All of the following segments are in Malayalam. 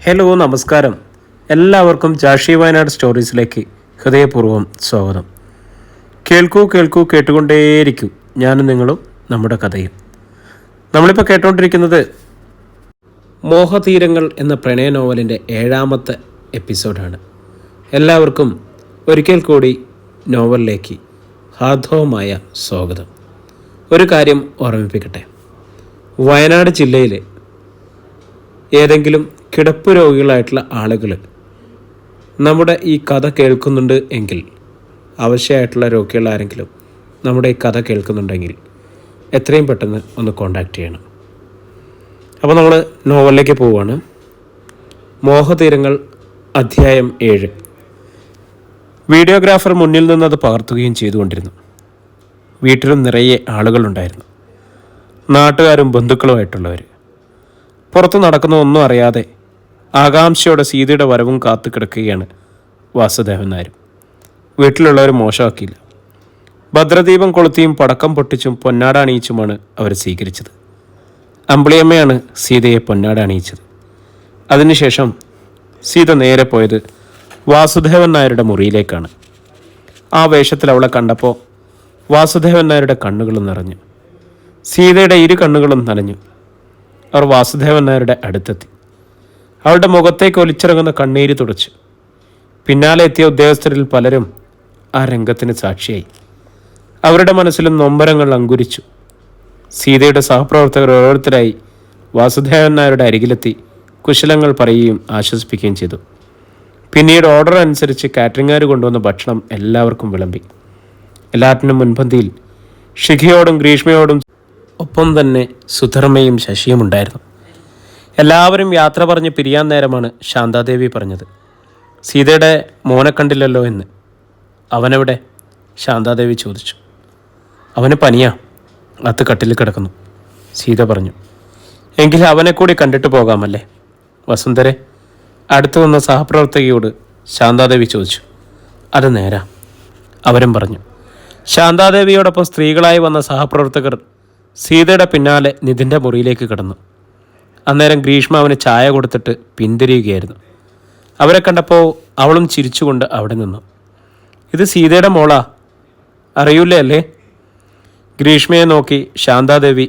ഹലോ, നമസ്കാരം. എല്ലാവർക്കും ജാഷി വയനാട് സ്റ്റോറീസിലേക്ക് ഹൃദയപൂർവ്വം സ്വാഗതം. കേൾക്കൂ കേട്ടുകൊണ്ടേയിരിക്കൂ, ഞാനും നിങ്ങളും നമ്മുടെ കഥയും. നമ്മളിപ്പോൾ കേട്ടുകൊണ്ടിരിക്കുന്നത് മോഹതീരങ്ങൾ എന്ന പ്രണയ നോവലിൻ്റെ 7ാമത്തെ എപ്പിസോഡാണ്. എല്ലാവർക്കും ഒരിക്കൽ കൂടി നോവലിലേക്ക് ഹാർദവമായ സ്വാഗതം. ഒരു കാര്യം ഓർമ്മിപ്പിക്കട്ടെ, വയനാട് ജില്ലയിലെ ഏതെങ്കിലും കിടപ്പ് രോഗികളായിട്ടുള്ള ആളുകൾ നമ്മുടെ ഈ കഥ കേൾക്കുന്നുണ്ട് എങ്കിൽ, ആവശ്യമായിട്ടുള്ള രോഗികൾ ആരെങ്കിലും നമ്മുടെ ഈ കഥ കേൾക്കുന്നുണ്ടെങ്കിൽ എത്രയും പെട്ടെന്ന് ഒന്ന് കോൺടാക്റ്റ് ചെയ്യണം. അപ്പോൾ നമ്മൾ നോവലിലേക്ക് പോവുകയാണ്. മോഹതീരങ്ങൾ അധ്യായം 7. വീഡിയോഗ്രാഫർ മുന്നിൽ നിന്നത് പകർത്തുകയും ചെയ്തുകൊണ്ടിരുന്നു. വീട്ടിലും നിറയെ ആളുകളുണ്ടായിരുന്നു, നാട്ടുകാരും ബന്ധുക്കളുമായിട്ടുള്ളവർ. പുറത്ത് നടക്കുന്ന ഒന്നും അറിയാതെ ആകാംക്ഷയോടെ സീതയുടെ വരവും കാത്തു കിടക്കുകയാണ് വാസുദേവൻ നായർ. വീട്ടിലുള്ളവർ മോശമാക്കിയില്ല. ഭദ്രദീപം കൊളുത്തിയും പടക്കം പൊട്ടിച്ചും പൊന്നാട അണിയിച്ചുമാണ് അവർ സ്വീകരിച്ചത്. അമ്പിളിയമ്മയാണ് സീതയെ പൊന്നാട അണിയിച്ചത്. അതിനുശേഷം സീത നേരെ പോയത് വാസുദേവൻ നായരുടെ മുറിയിലേക്കാണ്. ആ വേഷത്തിൽ അവളെ കണ്ടപ്പോൾ വാസുദേവൻ നായരുടെ കണ്ണുകളും നിറഞ്ഞു. സീതയുടെ ഇരു കണ്ണുകളും നനഞ്ഞു. അവർ വാസുദേവൻ നായരുടെ അടുത്തെത്തി. അവളുടെ മുഖത്തേക്ക് ഒലിച്ചിറങ്ങുന്ന കണ്ണീര് തുടച്ചു. പിന്നാലെ എത്തിയ ഉദ്യോഗസ്ഥരിൽ പലരും ആ രംഗത്തിന് സാക്ഷിയായി. അവരുടെ മനസ്സിലും നൊമ്പരങ്ങൾ അങ്കുരിച്ചു. സീതയുടെ സഹപ്രവർത്തകർ ഓരോരുത്തരായി വാസുദേവൻ നായരുടെ അരികിലെത്തി കുശലങ്ങൾ പറയുകയും ആശ്വസിപ്പിക്കുകയും ചെയ്തു. പിന്നീട് ഓർഡർ അനുസരിച്ച് കാറ്ററിംഗുകാർ കൊണ്ടുവന്ന ഭക്ഷണം എല്ലാവർക്കും വിളമ്പി. എല്ലാറ്റിനും മുൻപന്തിയിൽ ഷിഖയോടും ഗ്രീഷ്മയോടും ഒപ്പം തന്നെ സുധർമ്മയും ശശിയും ഉണ്ടായിരുന്നു. എല്ലാവരും യാത്ര പറഞ്ഞ് പിരിയാൻ നേരമാണ് ശാന്താദേവി പറഞ്ഞത്, സീതയുടെ മോനെ കണ്ടില്ലല്ലോ എന്ന്. അവനെവിടെ? ശാന്താദേവി ചോദിച്ചു. അവന് പനിയാ, അത്ത് കട്ടിൽ കിടക്കുന്നു, സീത പറഞ്ഞു. എങ്കിൽ അവനെ കൂടി കണ്ടിട്ട് പോകാമല്ലേ വസുന്ധരെ? അടുത്തു വന്ന സഹപ്രവർത്തകയോട് ശാന്താദേവി ചോദിച്ചു. അത് നേരാ, അവരും പറഞ്ഞു. ശാന്താദേവിയോടൊപ്പം സ്ത്രീകളായി വന്ന സഹപ്രവർത്തകർ സീതയുടെ പിന്നാലെ നിതിൻ്റെ മുറിയിലേക്ക് കടന്നു. അന്നേരം ഗ്രീഷ്മ അവന് ചായ കൊടുത്തിട്ട് പിന്തിരിയുകയായിരുന്നു. അവരെ കണ്ടപ്പോൾ അവളും ചിരിച്ചുകൊണ്ട് അവിടെ നിന്നു. ഇത് സീതയുടെ മോളാ, അറിയൂലേ അല്ലേ? ഗ്രീഷ്മയെ നോക്കി ശാന്താദേവി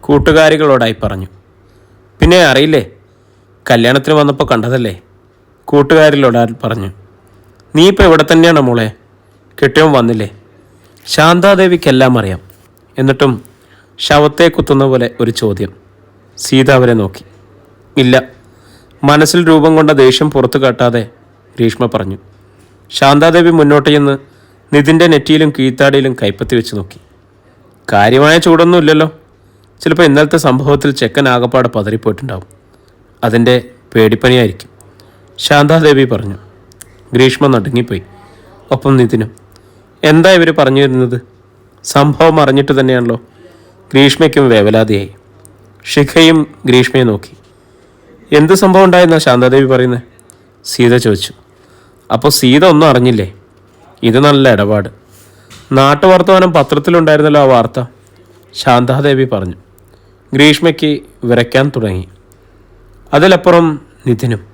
കൂട്ടുകാരികളോടായി പറഞ്ഞു. പിന്നെ അറിയില്ലേ, കല്യാണത്തിന് വന്നപ്പോൾ കണ്ടതല്ലേ, കൂട്ടുകാരിലോടാ പറഞ്ഞു. നീ ഇപ്പോൾ ഇവിടെ തന്നെയാണോ മോളെ? കെട്ടിയവൻ വന്നില്ലേ? ശാന്താദേവിക്കെല്ലാം അറിയാം. എന്നിട്ടും ശവത്തെ കുത്തുന്ന പോലെ ഒരു ചോദ്യം. സീത അവരെ നോക്കി. ഇല്ല, മനസ്സിൽ രൂപം കൊണ്ട ദേഷ്യം പുറത്തു കാട്ടാതെ ഗ്രീഷ്മ പറഞ്ഞു. ശാന്താദേവി മുന്നോട്ട് ചെന്ന് നിതിൻ്റെ നെറ്റിയിലും കീഴ്ത്താടിയിലും കൈപ്പത്തി വെച്ച് നോക്കി. കാര്യമായ ചൂടൊന്നുമില്ലല്ലോ. ചിലപ്പോൾ ഇന്നലത്തെ സംഭവത്തിൽ ചെക്കൻ ആകപ്പാടെ പതറിപ്പോയിട്ടുണ്ടാവും. അതിൻ്റെ പേടിപ്പനിയായിരിക്കും, ശാന്താദേവി പറഞ്ഞു. ഗ്രീഷ്മ നടുങ്ങിപ്പോയി. ഒപ്പം നിതിനും. എന്താ ഇവർ പറഞ്ഞു വരുന്നത്? സംഭവം അറിഞ്ഞിട്ട് തന്നെയാണല്ലോ. ഗ്രീഷ്മയ്ക്കും വേവലാതിയായി. ശിഖയും ഗ്രീഷ്മയെ നോക്കി. എന്ത് സംഭവം ഉണ്ടായെന്നാണ് ശാന്താദേവി പറയുന്നത്? സീത ചോദിച്ചു. അപ്പോൾ സീത ഒന്നും അറിഞ്ഞില്ലേ? ഇത് നല്ല ഇടപാട്. നാട്ടുവർത്തമാനം പത്രത്തിലുണ്ടായിരുന്നല്ലോ ആ വാർത്ത, ശാന്താദേവി പറഞ്ഞു. ഗ്രീഷ്മയ്ക്ക് വിറയ്ക്കാൻ തുടങ്ങി. അതിലപ്പുറം നിതിനും.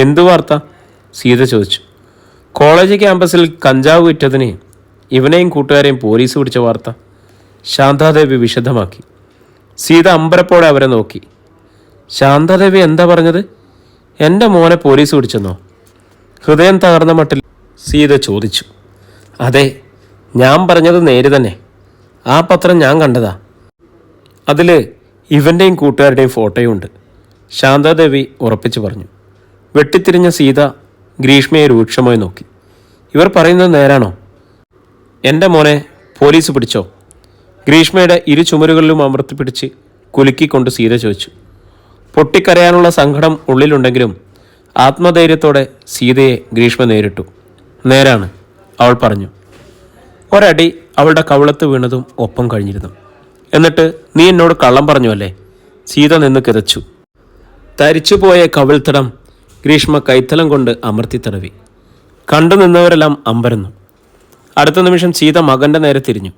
എന്തു വാർത്ത? സീത ചോദിച്ചു. കോളേജ് ക്യാമ്പസിൽ കഞ്ചാവ് വിറ്റതിന് ഇവനെയും കൂട്ടുകാരെയും പോലീസ് പിടിച്ച വാർത്ത, ശാന്താദേവി വിശദമാക്കി. സീത അമ്പരപ്പോടെ അവരെ നോക്കി. ശാന്താദേവി എന്താ പറഞ്ഞത്? എൻ്റെ മോനെ പോലീസ് പിടിച്ചെന്നോ? ഹൃദയം തകർന്ന മട്ടിൽ സീത ചോദിച്ചു. അതെ, ഞാൻ പറഞ്ഞത് നേര് തന്നെ. ആ പത്രം ഞാൻ കണ്ടതാ. അതിൽ ഇവൻ്റെയും കൂട്ടുകാരുടെയും ഫോട്ടോയും ഉണ്ട്, ശാന്താദേവി ഉറപ്പിച്ചു പറഞ്ഞു. വെട്ടിത്തിരിഞ്ഞ സീത ഗ്രീഷ്മയെ രൂക്ഷമായി നോക്കി. ഇവർ പറയുന്നത് നേരാണോ? എൻ്റെ മോനെ പോലീസ് പിടിച്ചോ? ഗ്രീഷ്മയുടെ ഇരു ചുമരുകളിലും അമർത്തിപ്പിടിച്ച് കുലുക്കിക്കൊണ്ട് സീത ചോദിച്ചു. പൊട്ടിക്കരയാനുള്ള സങ്കടം ഉള്ളിലുണ്ടെങ്കിലും ആത്മധൈര്യത്തോടെ സീതയെ ഗ്രീഷ്മ നേരിട്ടു. നേരാണ്, അവൾ പറഞ്ഞു. ഒരടി അവളുടെ കവിളത്ത് വീണതും ഒപ്പം കഴിഞ്ഞിരുന്നു. എന്നിട്ട് നീ എന്നോട് കള്ളം പറഞ്ഞു അല്ലേ? സീത നിന്ന് കിതച്ചു. തരിച്ചുപോയ കവിൾത്തടം ഗ്രീഷ്മ കൈത്തലം കൊണ്ട് അമർത്തി തടവി. കണ്ടു നിന്നവരെല്ലാം അമ്പരന്നു. അടുത്ത നിമിഷം സീത മകൻ്റെ നേരെ തിരിഞ്ഞു.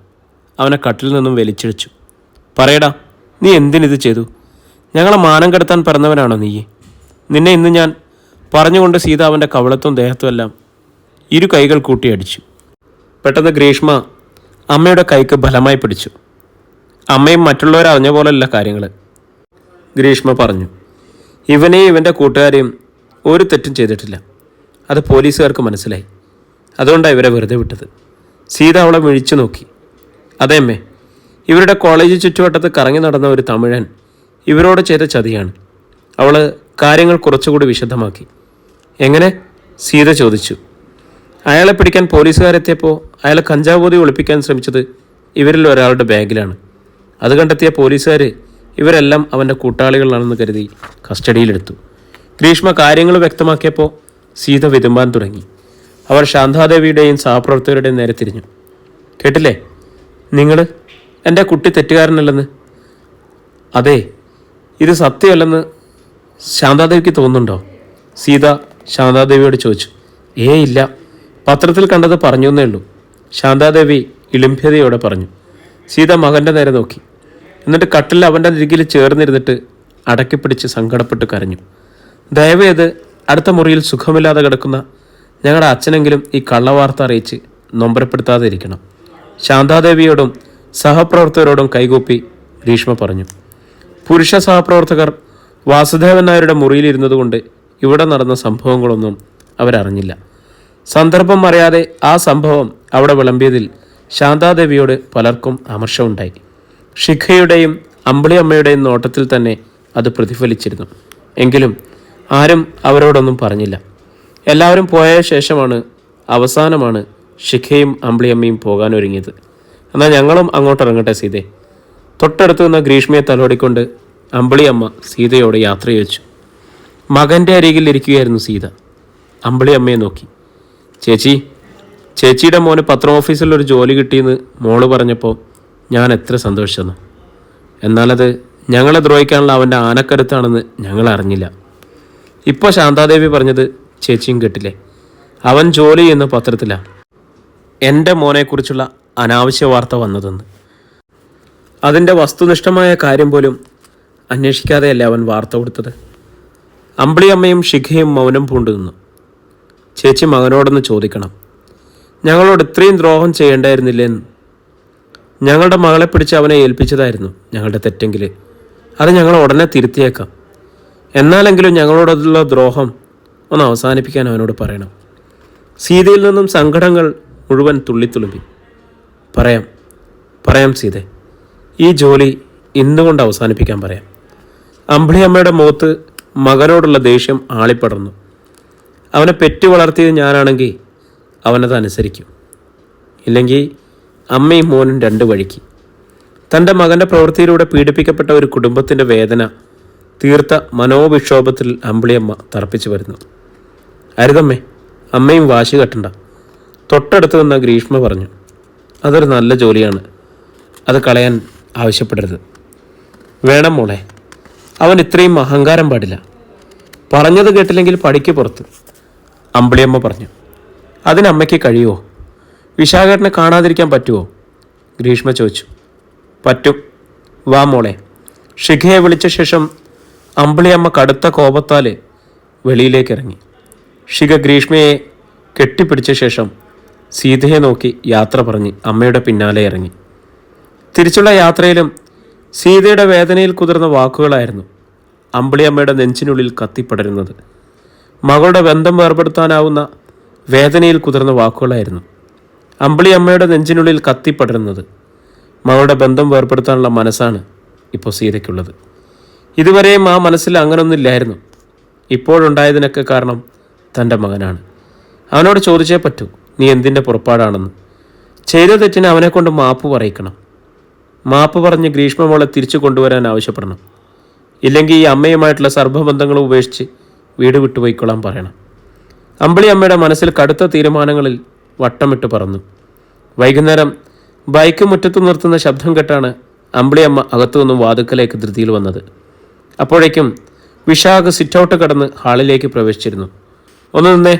അവനെ കട്ടിൽ നിന്നും വലിച്ചിഴച്ചു. പറയടാ, നീ എന്തിനിത് ചെയ്തു? ഞങ്ങളെ മാനം കെടുത്താൻ പിറന്നവനാണോ നീ? നിന്നെ ഇന്ന് ഞാൻ പറഞ്ഞുകൊണ്ട് സീത അവൻ്റെ കവളത്തും ദേഹത്തുമെല്ലാം ഇരു കൈകൾ കൂട്ടിയടിച്ചു. പെട്ടെന്ന് ഗ്രീഷ്മ അമ്മയുടെ കൈക്ക് ബലമായി പിടിച്ചു. അമ്മയും മറ്റുള്ളവരറിഞ്ഞ പോലെയല്ല കാര്യങ്ങൾ, ഗ്രീഷ്മ പറഞ്ഞു. ഇവനെയും ഇവൻ്റെ കൂട്ടുകാരെയും ഒരു തെറ്റും ചെയ്തിട്ടില്ല. അത് പോലീസുകാർക്ക് മനസ്സിലായി. അതുകൊണ്ടാണ് ഇവരെ വെറുതെ വിട്ടത്. സീത അവളെ വിഴിച്ചു നോക്കി. അതെ അമ്മേ, ഇവരുടെ കോളേജ് ചുറ്റുവട്ടത്ത് കറങ്ങി നടന്ന ഒരു തമിഴൻ ഇവരോട് ചെയ്ത ചതിയാണ്. അവൾ കാര്യങ്ങൾ കുറച്ചുകൂടി വിശദമാക്കി. എങ്ങനെ? സീത ചോദിച്ചു. അയാളെ പിടിക്കാൻ പോലീസുകാരെത്തിയപ്പോൾ അയാൾ കഞ്ചാവ് പൊതി ഒളിപ്പിക്കാൻ ശ്രമിച്ചത് ഇവരിൽ ഒരാളുടെ ബാഗിലാണ്. അത് കണ്ടെത്തിയ പോലീസുകാർ ഇവരെല്ലാം അവൻ്റെ കൂട്ടാളികളാണെന്ന് കരുതി കസ്റ്റഡിയിലെടുത്തു. ഗ്രീഷ്മ കാര്യങ്ങൾ വ്യക്തമാക്കിയപ്പോൾ സീത വിതുമ്പാൻ തുടങ്ങി. അവർ ശാന്താദേവിയുടെയും സഹപ്രവർത്തകരുടെയും നേരെ തിരിഞ്ഞു. കേട്ടില്ലേ, നിങ്ങൾ എൻ്റെ കുട്ടി തെറ്റുകാരനല്ലെന്ന്? അതെ, ഇത് സത്യമല്ലെന്ന് ശാന്താദേവിക്ക് തോന്നുന്നുണ്ടോ? സീത ശാന്താദേവിയോട് ചോദിച്ചു. ഇല്ല, പത്രത്തിൽ കണ്ടത് പറഞ്ഞു എന്നേ ഉള്ളൂ, ശാന്താദേവി ഇളിംഭ്യതയോടെ പറഞ്ഞു. സീത മകൻ്റെ നേരെ നോക്കി. എന്നിട്ട് കട്ടിൽ അവൻ്റെ അരികിൽ ചേർന്നിരുന്നിട്ട് അടക്കിപ്പിടിച്ച് സങ്കടപ്പെട്ട് കരഞ്ഞു. ദയവേത് അടുത്ത മുറിയിൽ സുഖമില്ലാതെ കിടക്കുന്ന ഞങ്ങളുടെ അച്ഛനെങ്കിലും ഈ കള്ളവാർത്ത അറിയിച്ച് നൊമ്പരപ്പെടുത്താതെ ഇരിക്കണം. ശാന്താദേവിയോടും സഹപ്രവർത്തകരോടും കൈകൂപ്പി ഗ്രീഷ്മ പറഞ്ഞു. പുരുഷ സഹപ്രവർത്തകർ വാസുദേവൻ നായരുടെ മുറിയിലിരുന്നതുകൊണ്ട് ഇവിടെ നടന്ന സംഭവങ്ങളൊന്നും അവരറിഞ്ഞില്ല. സന്ദർഭം അറിയാതെ ആ സംഭവം അവിടെ വിളമ്പിയതിൽ ശാന്താദേവിയോട് പലർക്കും അമർഷമുണ്ടായി. ശിഖയുടെയും അമ്പിളിയമ്മയുടെയും നോട്ടത്തിൽ തന്നെ അത് പ്രതിഫലിച്ചിരുന്നു. എങ്കിലും ആരും അവരോടൊന്നും പറഞ്ഞില്ല. എല്ലാവരും പോയ ശേഷമാണ് അവസാനമാണ് ശിഖയും അമ്പിളിയമ്മയും പോകാനൊരുങ്ങിയത്. എന്നാൽ ഞങ്ങളും അങ്ങോട്ടിറങ്ങട്ടെ സീതേ. തൊട്ടടുത്ത് നിന്ന് ഗ്രീഷ്മയെ തലോടിക്കൊണ്ട് അമ്പിളിയമ്മ സീതയോട് യാത്ര ചോദിച്ചു. മകൻ്റെ അരികിൽ ഇരിക്കുകയായിരുന്നു സീത. അമ്പിളിയമ്മയെ നോക്കി. ചേച്ചിയുടെ മോന് പത്രം ഓഫീസിൽ ഒരു ജോലി കിട്ടിയെന്ന് മോള് പറഞ്ഞപ്പോൾ ഞാൻ എത്ര സന്തോഷിച്ചെന്നു. എന്നാലത് ഞങ്ങളെ ദ്രോഹിക്കാനുള്ള അവൻ്റെ ആനക്കരുത്താണെന്ന് ഞങ്ങൾ അറിഞ്ഞില്ല. ഇപ്പോൾ ശാന്താദേവി പറഞ്ഞത് ചേച്ചിയും കേട്ടില്ലേ? അവൻ ജോലി ചെയ്യുന്ന പത്രത്തിലാണ് എൻ്റെ മോനെക്കുറിച്ചുള്ള അനാവശ്യ വാർത്ത വന്നതെന്ന്. അതിൻ്റെ വസ്തുനിഷ്ഠമായ കാര്യം പോലും അന്വേഷിക്കാതെയല്ലേ അവൻ വാർത്ത കൊടുത്തത്. അമ്പിളിയമ്മയും ശിഖയും മൗനം പൂണ്ടു നിന്നു. ചേച്ചി മകനോടൊന്ന് ചോദിക്കണം, ഞങ്ങളോട് ഇത്രയും ദ്രോഹം ചെയ്യേണ്ടായിരുന്നില്ലെന്ന്. ഞങ്ങളുടെ മകളെ പിടിച്ച് അവനെ ഏൽപ്പിച്ചതായിരുന്നു ഞങ്ങളുടെ തെറ്റെങ്കിൽ അത് ഞങ്ങൾ ഉടനെ തിരുത്തിയേക്കാം. എന്നാലെങ്കിലും ഞങ്ങളോടുള്ള ദ്രോഹം ഒന്ന് അവസാനിപ്പിക്കാൻ അവനോട് പറയണം. സീതയിൽ നിന്നും സങ്കടങ്ങൾ മുഴുവൻ തുള്ളിത്തുളുമ്പി. പറയാം സീതെ, ഈ ജോലി ഇന്നുകൊണ്ട് അവസാനിപ്പിക്കാൻ പറയാം. അമ്പിളിയമ്മയുടെ മുഖത്ത് മകനോടുള്ള ദേഷ്യം ആളിപ്പടർന്നു. അവനെ പെറ്റു വളർത്തിയത് ഞാനാണെങ്കിൽ അവനത് അനുസരിക്കും. ഇല്ലെങ്കിൽ അമ്മയും മോനും രണ്ട് വഴിക്ക്. തൻ്റെ മകൻ്റെ പ്രവൃത്തിയിലൂടെ പീഡിപ്പിക്കപ്പെട്ട ഒരു കുടുംബത്തിൻ്റെ വേദന തീർത്ത മനോവിക്ഷോഭത്തിൽ അമ്പിളിയമ്മ തറപ്പിച്ചു വരുന്നു. അരുതമ്മേ, അമ്മയും വാശി കെട്ടണ്ട. തൊട്ടടുത്ത് നിന്ന ഗ്രീഷ്മ പറഞ്ഞു. അതൊരു നല്ല ജോലിയാണ്, അത് കളയാൻ ആവശ്യപ്പെടരുത്. വേണം മോളെ, അവൻ ഇത്രയും അഹങ്കാരം പാടില്ല. പറഞ്ഞത് കേട്ടില്ലെങ്കിൽ പടിക്ക് പുറത്ത്, അമ്പിളിയമ്മ പറഞ്ഞു. അതിനമ്മയ്ക്ക് കഴിയുമോ? വിശാഖേട്ടനെ കാണാതിരിക്കാൻ പറ്റുമോ? ഗ്രീഷ്മ ചോദിച്ചു. പറ്റും, വാ മോളെ. ശിഖയെ വിളിച്ച ശേഷം അമ്പിളിയമ്മ കടുത്ത കോപത്താൽ വെളിയിലേക്ക് ഇറങ്ങി. ശിഖ ഗ്രീഷ്മയെ കെട്ടിപ്പിടിച്ച ശേഷം സീതയെ നോക്കി യാത്ര പറഞ്ഞ് അമ്മയുടെ പിന്നാലെ ഇറങ്ങി. തിരിച്ചുള്ള യാത്രയിലും സീതയുടെ വേദനയിൽ കുതിർന്ന വാക്കുകളായിരുന്നു അമ്പിളിയമ്മയുടെ നെഞ്ചിനുള്ളിൽ കത്തിപ്പടരുന്നത്. മകളുടെ ബന്ധം വേർപെടുത്താനാവുന്ന വേദനയിൽ കുതിർന്ന വാക്കുകളായിരുന്നു അമ്പിളിയമ്മയുടെ നെഞ്ചിനുള്ളിൽ കത്തിപ്പടരുന്നത്. മകളുടെ ബന്ധം വേർപെടുത്താനുള്ള മനസ്സാണ് ഇപ്പോൾ സീതയ്ക്കുള്ളത്. ഇതുവരെയും ആ മനസ്സിൽ അങ്ങനൊന്നുമില്ലായിരുന്നു. ഇപ്പോഴുണ്ടായതിനൊക്കെ കാരണം തൻ്റെ മകനാണ്. അവനോട് ചോദിച്ചേ പറ്റൂ, നീ എന്തിൻ്റെ പുറപ്പാടാണെന്ന്. ചെയ്ത തെറ്റിന് അവനെക്കൊണ്ട് മാപ്പ് പറയിക്കണം. മാപ്പ് പറഞ്ഞ് ഗ്രീഷ്മ മോളെ തിരിച്ചു കൊണ്ടുവരാൻ ആവശ്യപ്പെടണം. ഇല്ലെങ്കിൽ ഈ അമ്മയുമായിട്ടുള്ള സർവ്വബന്ധങ്ങളും ഉപേക്ഷിച്ച് വീട് വിട്ടുപോയിക്കൊള്ളാൻ പറയണം. അമ്പിളി അമ്മയുടെ മനസ്സിൽ കടുത്ത തീരുമാനങ്ങളിൽ വട്ടമിട്ട് പറന്നു. വൈകുന്നേരം ബൈക്ക് മുറ്റത്ത് നിർത്തുന്ന ശബ്ദം കേട്ടാണ് അമ്പിളിയമ്മ അകത്തുനിന്നും വാതുക്കലേക്ക് ധൃതിയിൽ വന്നത്. അപ്പോഴേക്കും വിശാഖ് സിറ്റൗട്ട് കടന്ന് ഹാളിലേക്ക് പ്രവേശിച്ചിരുന്നു. ഒന്ന് നിന്നേ.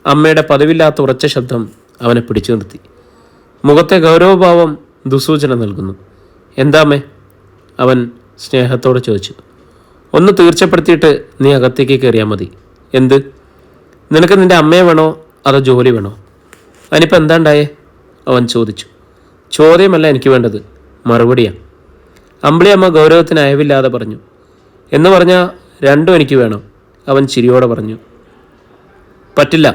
അമ്മയുടെ പതിവില്ലാത്ത ഉറച്ച ശബ്ദം അവനെ പിടിച്ചു നിർത്തി. മുഖത്തെ ഗൗരവഭാവം ദുസൂചന നൽകുന്നു. എന്താമ്മേ? അവൻ സ്നേഹത്തോടെ ചോദിച്ചു. ഒന്ന് തീർച്ചപ്പെടുത്തിയിട്ട് നീ അകത്തേക്ക് കയറിയാൽ മതി, എന്ത്? നിനക്ക് നിൻ്റെ അമ്മയെ വേണോ അതോ ജോലി വേണോ? അതിനിപ്പോൾ എന്താ ഉണ്ടായേ? അവൻ ചോദിച്ചു. ചോദ്യമല്ല എനിക്ക് വേണ്ടത്, മറുപടിയാണ്. അമ്പിളിയമ്മ ഗൗരവത്തിന് അയവില്ലാതെ പറഞ്ഞു. എന്ന് പറഞ്ഞാൽ രണ്ടും എനിക്ക് വേണം, അവൻ ചിരിയോടെ പറഞ്ഞു. പറ്റില്ല,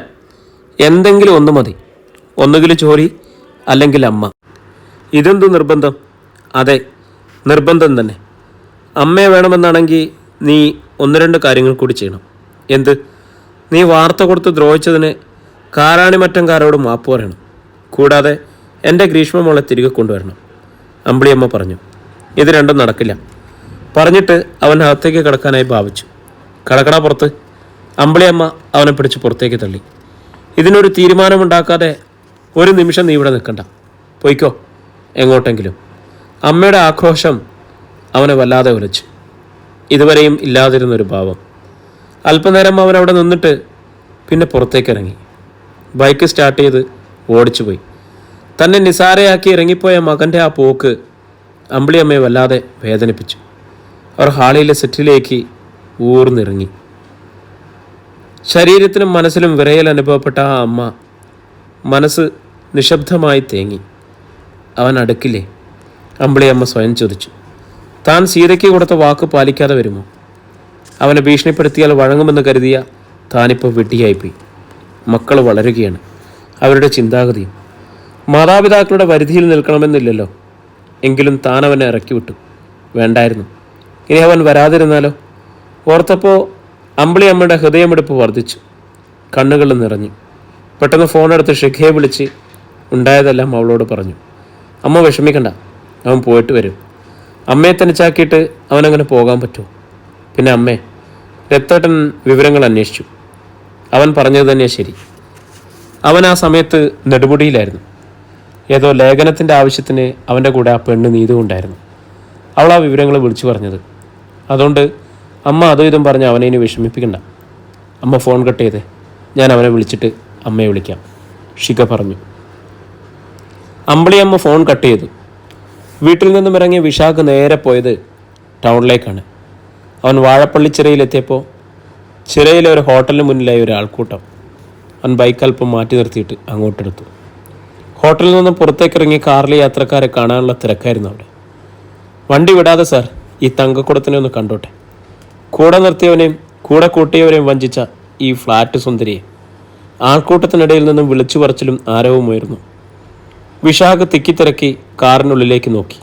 എന്തെങ്കിലും ഒന്ന് മതി. ഒന്നുകിൽ ജോലി അല്ലെങ്കിൽ അമ്മ. ഇതെന്തു നിർബന്ധം? അതെ, നിർബന്ധം തന്നെ. അമ്മയെ വേണമെന്നാണെങ്കിൽ നീ ഒന്ന് രണ്ട് കാര്യങ്ങൾ കൂടി ചെയ്യണം. എന്ത്? നീ വാർത്ത കൊടുത്ത് ദ്രോഹിച്ചതിന് കാരാണിമറ്റംകാരോട് മാപ്പ് പറയണം. കൂടാതെ എൻ്റെ ഗ്രീഷ്മമോളെ തിരികെ കൊണ്ടുവരണം, അമ്പിളിയമ്മ പറഞ്ഞു. ഇത് രണ്ടും നടക്കില്ല. പറഞ്ഞിട്ട് അവൻ അകത്തേക്ക് കിടക്കാനായി ഭാവിച്ചു. കടക്കട പുറത്ത്, അമ്പിളിയമ്മ അവനെ പിടിച്ച് പുറത്തേക്ക് തള്ളി. ഇതിനൊരു തീരുമാനമുണ്ടാക്കാതെ ഒരു നിമിഷം നീ ഇവിടെ നിൽക്കണ്ട, പൊയ്ക്കോ എങ്ങോട്ടെങ്കിലും. അമ്മയുടെ ആക്രോശം അവനെ വല്ലാതെ ഉലച്ചു. ഇതുവരെയും ഇല്ലാതിരുന്നൊരു ഭാവം. അല്പനേരം അവൻ അവിടെ നിന്നിട്ട് പിന്നെ പുറത്തേക്ക് ഇറങ്ങി. ബൈക്ക് സ്റ്റാർട്ട് ചെയ്ത് ഓടിച്ചു പോയി. തന്നെ നിസാരയാക്കി ഇറങ്ങിപ്പോയ മകൻ്റെ ആ പോക്ക് അമ്പിളിയമ്മയെ വല്ലാതെ വേദനിപ്പിച്ചു. അവർ ഹാളിയിലെ സെറ്റിലേക്ക് ഊർന്നിറങ്ങി. ശരീരത്തിനും മനസ്സിലും വിറയൽ അനുഭവപ്പെട്ട ആ അമ്മ മനസ്സ് നിശബ്ദമായി തേങ്ങി. അവൻ അടുക്കില്ലേ? അമ്പിളിയമ്മ സ്വയം ചോദിച്ചു. താൻ സീതയ്ക്ക് കൊടുത്ത വാക്ക് പാലിക്കാതെ വരുമോ? അവനെ ഭീഷണിപ്പെടുത്തിയാൽ വഴങ്ങുമെന്ന് കരുതിയ താനിപ്പോൾ വെട്ടിയായിപ്പോയി. മക്കൾ വളരുകയാണ്, അവരുടെ ചിന്താഗതിയും. മാതാപിതാക്കളുടെ പരിധിയിൽ നിൽക്കണമെന്നില്ലല്ലോ. എങ്കിലും താൻ അവനെ ഇറക്കി വിട്ടു. വേണ്ടായിരുന്നു. ഇനി അവൻ വരാതിരുന്നാലോ? ഓർത്തപ്പോൾ അമ്പിളിയമ്മയുടെ ഹൃദയമെടുപ്പ് വർദ്ധിച്ചു. കണ്ണുകൾ നിറഞ്ഞു. പെട്ടെന്ന് ഫോണെടുത്ത് ഷിഖയെ വിളിച്ച് ഉണ്ടായതെല്ലാം അവളോട് പറഞ്ഞു. അമ്മ വിഷമിക്കണ്ട, അവൻ പോയിട്ട് വരും. അമ്മയെ തനിച്ചാക്കിയിട്ട് അവനങ്ങനെ പോകാൻ പറ്റുമോ? പിന്നെ അമ്മേ, രത്തേട്ടൻ വിവരങ്ങൾ അന്വേഷിച്ചു. അവൻ പറഞ്ഞത് തന്നെയാണ് ശരി. അവൻ ആ സമയത്ത് നെടുമുടിയിലായിരുന്നു. ഏതോ ലേഖനത്തിൻ്റെ ആവശ്യത്തിന് അവൻ്റെ കൂടെ ആ പെണ്ണ് നീതു ഉണ്ടായിരുന്നു. അവൾ ആ വിവരങ്ങൾ വിളിച്ചു പറഞ്ഞത്. അതുകൊണ്ട് അമ്മ അതും ഇതും പറഞ്ഞ് അവനെ ഇനി വിഷമിപ്പിക്കണ്ട. അമ്മ ഫോൺ കട്ട് ചെയ്തേ, ഞാൻ അവനെ വിളിച്ചിട്ട് അമ്മയെ വിളിക്കാം, ഷിഖ പറഞ്ഞു. അമ്പിളിയമ്മ ഫോൺ കട്ട് ചെയ്തു. വീട്ടിൽ നിന്നും ഇറങ്ങിയ വിശാഖ് നേരെ പോയത് ടൗണിലേക്കാണ്. അവൻ വാഴപ്പള്ളി ചിറയിലെത്തിയപ്പോൾ ചിറയിലെ ഒരു ഹോട്ടലിന് മുന്നിലായി ഒരു ആൾക്കൂട്ടം. അവൻ ബൈക്ക് അല്പം മാറ്റി നിർത്തിയിട്ട് അങ്ങോട്ടെടുത്തു. ഹോട്ടലിൽ നിന്നും പുറത്തേക്കിറങ്ങിയ കാറിലെ യാത്രക്കാരെ കാണാനുള്ള തിരക്കായിരുന്നു അവിടെ. വണ്ടി വിടാതെ സാർ, ഈ തങ്കക്കുടത്തിനെ ഒന്ന് കണ്ടോട്ടെ. കൂടെ നിർത്തിയവനെയും കൂടെ കൂട്ടിയവരെയും വഞ്ചിച്ച ഈ ഫ്ലാറ്റ് സുന്ദരിയെ. ആൾക്കൂട്ടത്തിനിടയിൽ നിന്നും വിളിച്ചു പറച്ചിലും ആരവവും ഉയർന്നു. വിശാഖ് തിക്കിത്തിരക്കി കാറിനുള്ളിലേക്ക് നോക്കി.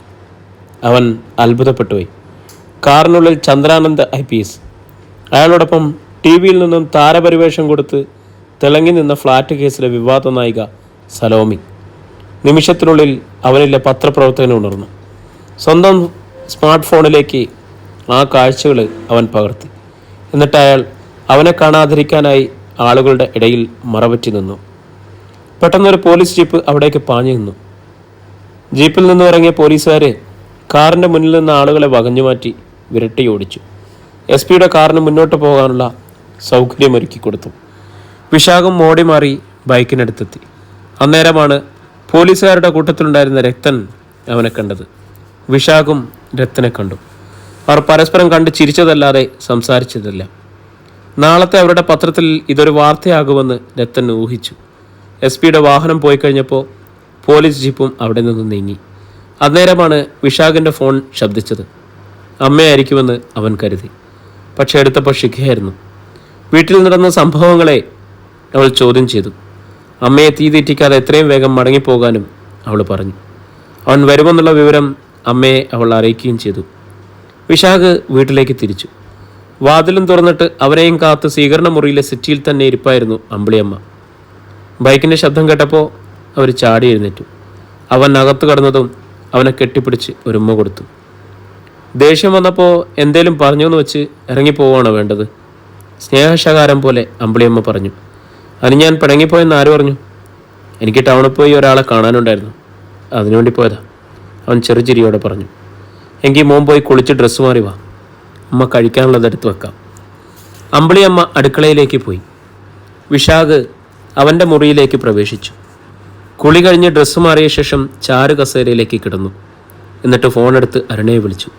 അവൻ അത്ഭുതപ്പെട്ടുപോയി. കാറിനുള്ളിൽ ചന്ദ്രാനന്ദ് IPS. അയാളോടൊപ്പം TV-യിൽ നിന്നും താരപരിവേഷം കൊടുത്ത് തിളങ്ങി നിന്ന ഫ്ലാറ്റ് കേസിലെ വിവാദ നായിക സലോമി. നിമിഷത്തിനുള്ളിൽ അവനിലെ പത്രപ്രവർത്തകൻ ഉണർന്നു. സ്വന്തം സ്മാർട്ട് ഫോണിലേക്ക് ആ കാഴ്ചകൾ അവൻ പകർത്തി. എന്നിട്ട് അയാൾ അവനെ കാണാതിരിക്കാനായി ആളുകളുടെ ഇടയിൽ മറവറ്റി നിന്നു. പെട്ടെന്നൊരു പോലീസ് ജീപ്പ് അവിടേക്ക് പാഞ്ഞു നിന്നു. ജീപ്പിൽ നിന്നും ഇറങ്ങിയ പോലീസുകാർ കാറിൻ്റെ മുന്നിൽ നിന്ന് ആളുകളെ വകഞ്ഞുമാറ്റി വിരട്ടി ഓടിച്ചു. SP-യുടെ കാറിന് മുന്നോട്ട് പോകാനുള്ള സൗകര്യമൊരുക്കി കൊടുത്തു. വിശാഖം ഓടി മാറി ബൈക്കിനടുത്തെത്തി. അന്നേരമാണ് പോലീസുകാരുടെ കൂട്ടത്തിലുണ്ടായിരുന്ന രക്തൻ അവനെ കണ്ടത്. വിശാഖും രക്തനെ കണ്ടു. അവർ പരസ്പരം കണ്ട് ചിരിച്ചതല്ലാതെ സംസാരിച്ചതല്ല. നാളത്തെ അവരുടെ പത്രത്തിൽ ഇതൊരു വാർത്തയാകുമെന്ന് രക്തൻ ഊഹിച്ചു. SP-യുടെ വാഹനം പോയി കഴിഞ്ഞപ്പോൾ പോലീസ് ജീപ്പും അവിടെ നിന്ന് നീങ്ങി. അന്നേരമാണ് വിശാഖിൻ്റെ ഫോൺ ശബ്ദിച്ചത്. അമ്മയായിരിക്കുമെന്ന് അവൻ കരുതി. പക്ഷെ എടുത്തപ്പോൾ ഷിഖയായിരുന്നു. വീട്ടിൽ നടന്ന സംഭവങ്ങളെ അവൾ ചോദ്യം ചെയ്തു. അമ്മയെ തീ തെറ്റിക്കാതെ എത്രയും വേഗം മടങ്ങിപ്പോകാനും അവൾ പറഞ്ഞു. അവൻ വരുമെന്നുള്ള വിവരം അമ്മയെ അവൾ അറിയിക്കുകയും ചെയ്തു. വിശാഖ് വീട്ടിലേക്ക് തിരിച്ചു. വാതിലും തുറന്നിട്ട് അവരെയും കാത്ത് സ്വീകരണ മുറിയിലെ സിറ്റിയിൽ തന്നെ ഇരിപ്പായിരുന്നു അമ്പിളിയമ്മ. ബൈക്കിൻ്റെ ശബ്ദം കേട്ടപ്പോൾ അവർ ചാടി എഴുന്നേറ്റു. അവൻ അകത്ത് കടന്നതും അവനെ കെട്ടിപ്പിടിച്ച് ഒരു ഉമ്മ കൊടുത്തു. ദേഷ്യം വന്നപ്പോൾ എന്തേലും പറഞ്ഞോന്ന് വെച്ച് ഇറങ്ങിപ്പോവാണോ വേണ്ടത്? സ്നേഹശകാരം പോലെ അമ്പിളിയമ്മ പറഞ്ഞു. അതിന് ഞാൻ പിണങ്ങിപ്പോയെന്ന് ആര് പറഞ്ഞു? എനിക്ക് ടൗണിൽ പോയി ഒരാളെ കാണാനുണ്ടായിരുന്നു, അതിനുവേണ്ടി പോയതാ, അവൻ ചെറുചിരിയോടെ പറഞ്ഞു. എങ്കിൽ മോൻ പോയി കുളിച്ച് ഡ്രസ്സ് മാറി വാ, അമ്മ കഴിക്കാനുള്ളത് എടുത്ത് വെക്കാം. അമ്പിളിയമ്മ അടുക്കളയിലേക്ക് പോയി. വിശാഖ് അവൻ്റെ മുറിയിലേക്ക് പ്രവേശിച്ചു. കുളി കഴിഞ്ഞ് ഡ്രസ്സ് മാറിയ ശേഷം ചാരു കസേരയിലേക്ക് കിടന്നു. എന്നിട്ട് ഫോണെടുത്ത് അരുണയെ വിളിച്ചു.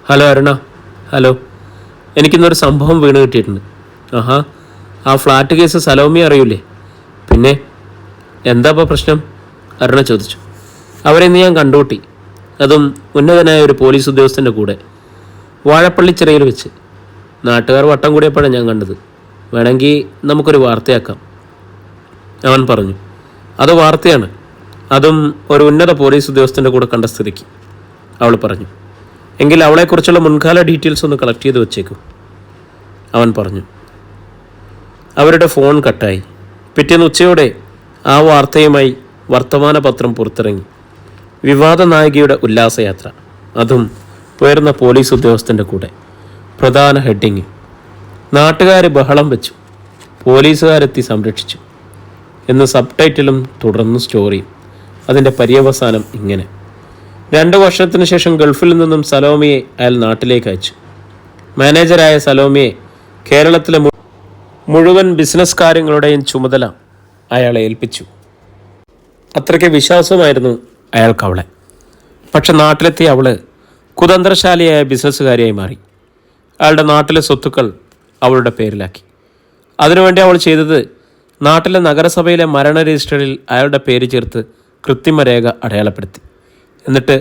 ഹലോ അരുണ. ഹലോ, എനിക്കിന്നൊരു സംഭവം വീണ് കിട്ടിയിട്ടുണ്ട്. ആഹാ, ആ ഫ്ലാറ്റ് കേസ് സലോമി അറിയൂലേ? പിന്നെ എന്താ ഇപ്പോൾ പ്രശ്നം? അരുണ ചോദിച്ചു. അവരെന്ന് ഞാൻ കണ്ടുകൂട്ടി, അതും ഉന്നതനായ ഒരു പോലീസ് ഉദ്യോഗസ്ഥൻ്റെ കൂടെ, വാഴപ്പള്ളിച്ചിറയിൽ വെച്ച്. നാട്ടുകാർ വട്ടം കൂടിയപ്പോഴാണ് ഞാൻ കണ്ടത്. വേണമെങ്കിൽ നമുക്കൊരു വാർത്തയാക്കാം, അവൻ പറഞ്ഞു. അത് വാർത്തയാണ്, അതും ഒരു ഉന്നത പോലീസ് ഉദ്യോഗസ്ഥൻ്റെ കൂടെ കണ്ട സ്ഥിതിക്ക്, അവൾ പറഞ്ഞു. എങ്കിൽ അവളെക്കുറിച്ചുള്ള മുൻകാല ഡീറ്റെയിൽസ് ഒന്ന് കളക്ട് ചെയ്ത് വെച്ചേക്കും, അവൻ പറഞ്ഞു. അവരുടെ ഫോൺ കട്ടായി. പിറ്റേന്ന് ഉച്ചയോടെ ആ വാർത്തയുമായി വർത്തമാന പത്രം പുറത്തിറങ്ങി. വിവാദ നായികയുടെ ഉല്ലാസയാത്ര, അതും ഉയർന്ന പോലീസ് ഉദ്യോഗസ്ഥൻ്റെ കൂടെ. പ്രധാന ഹെഡിങ്: നാട്ടുകാർ ബഹളം വെച്ചു, പോലീസുകാരെത്തി സംരക്ഷിച്ചു എന്ന് സബ് ടൈറ്റിലും തുടർന്ന് സ്റ്റോറിയും. അതിൻ്റെ പര്യവസാനം ഇങ്ങനെ: 2 വർഷത്തിന് ശേഷം ഗൾഫിൽ നിന്നും സലോമിയെ അയാൾ നാട്ടിലേക്ക് അയച്ചു. മാനേജരായ സലോമിയെ കേരളത്തിലെ മുഴുവൻ ബിസിനസ് കാര്യങ്ങളുടെയും ചുമതല അയാളെ ഏൽപ്പിച്ചു. അത്രയ്ക്ക് വിശ്വാസമായിരുന്നു അയാൾക്ക് അവളെ. പക്ഷെ നാട്ടിലെത്തിയ അവൾ കുതന്ത്രശാലിയായ ബിസിനസ്സുകാരിയായി മാറി. അയാളുടെ നാട്ടിലെ സ്വത്തുക്കൾ അവളുടെ പേരിലാക്കി. അതിനുവേണ്ടി അവൾ ചെയ്തത്, നാട്ടിലെ നഗരസഭയിലെ മരണ രജിസ്റ്ററിൽ അയാളുടെ പേര് ചേർത്ത് കൃത്രിമ രേഖ അടയാളപ്പെടുത്തി. എന്നിട്ട്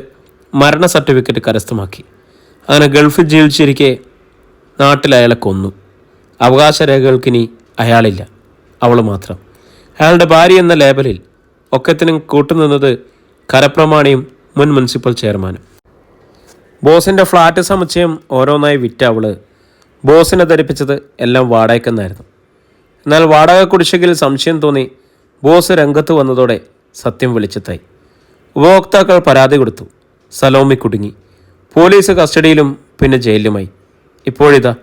മരണ സർട്ടിഫിക്കറ്റ് കരസ്ഥമാക്കി. അങ്ങനെ ഗൾഫിൽ ജീവിച്ചിരിക്കെ നാട്ടിൽ അയാളെ കൊന്നു. അവകാശ രേഖകൾക്കിനി അയാളില്ല, അവൾ മാത്രം. അയാളുടെ ഭാര്യ എന്ന ലേബലിൽ ഒക്കത്തിനും കൂട്ടുനിന്നത് കരപ്രമാണിയും മുൻ മുനിസിപ്പൽ ചെയർമാനും. ബോസിൻ്റെ ഫ്ലാറ്റ് സമുച്ചയം ഓരോന്നായി വിറ്റ അവൾ ബോസിനെ ധരിപ്പിച്ചത് എല്ലാം വാടകയ്ക്കെന്നായിരുന്നു. എന്നാൽ വാടക കുടിശ്ശികയിൽ സംശയം തോന്നി ബോസ് രംഗത്ത് വന്നതോടെ സത്യം വെളിച്ചത്തായി. ഉപഭോക്താക്കൾ പരാതി കൊടുത്തു. സലോമി കുടുങ്ങി. പോലീസ് കസ്റ്റഡിയിലും പിന്നെ ജയിലിലുമായി. ഇപ്പോഴിതാ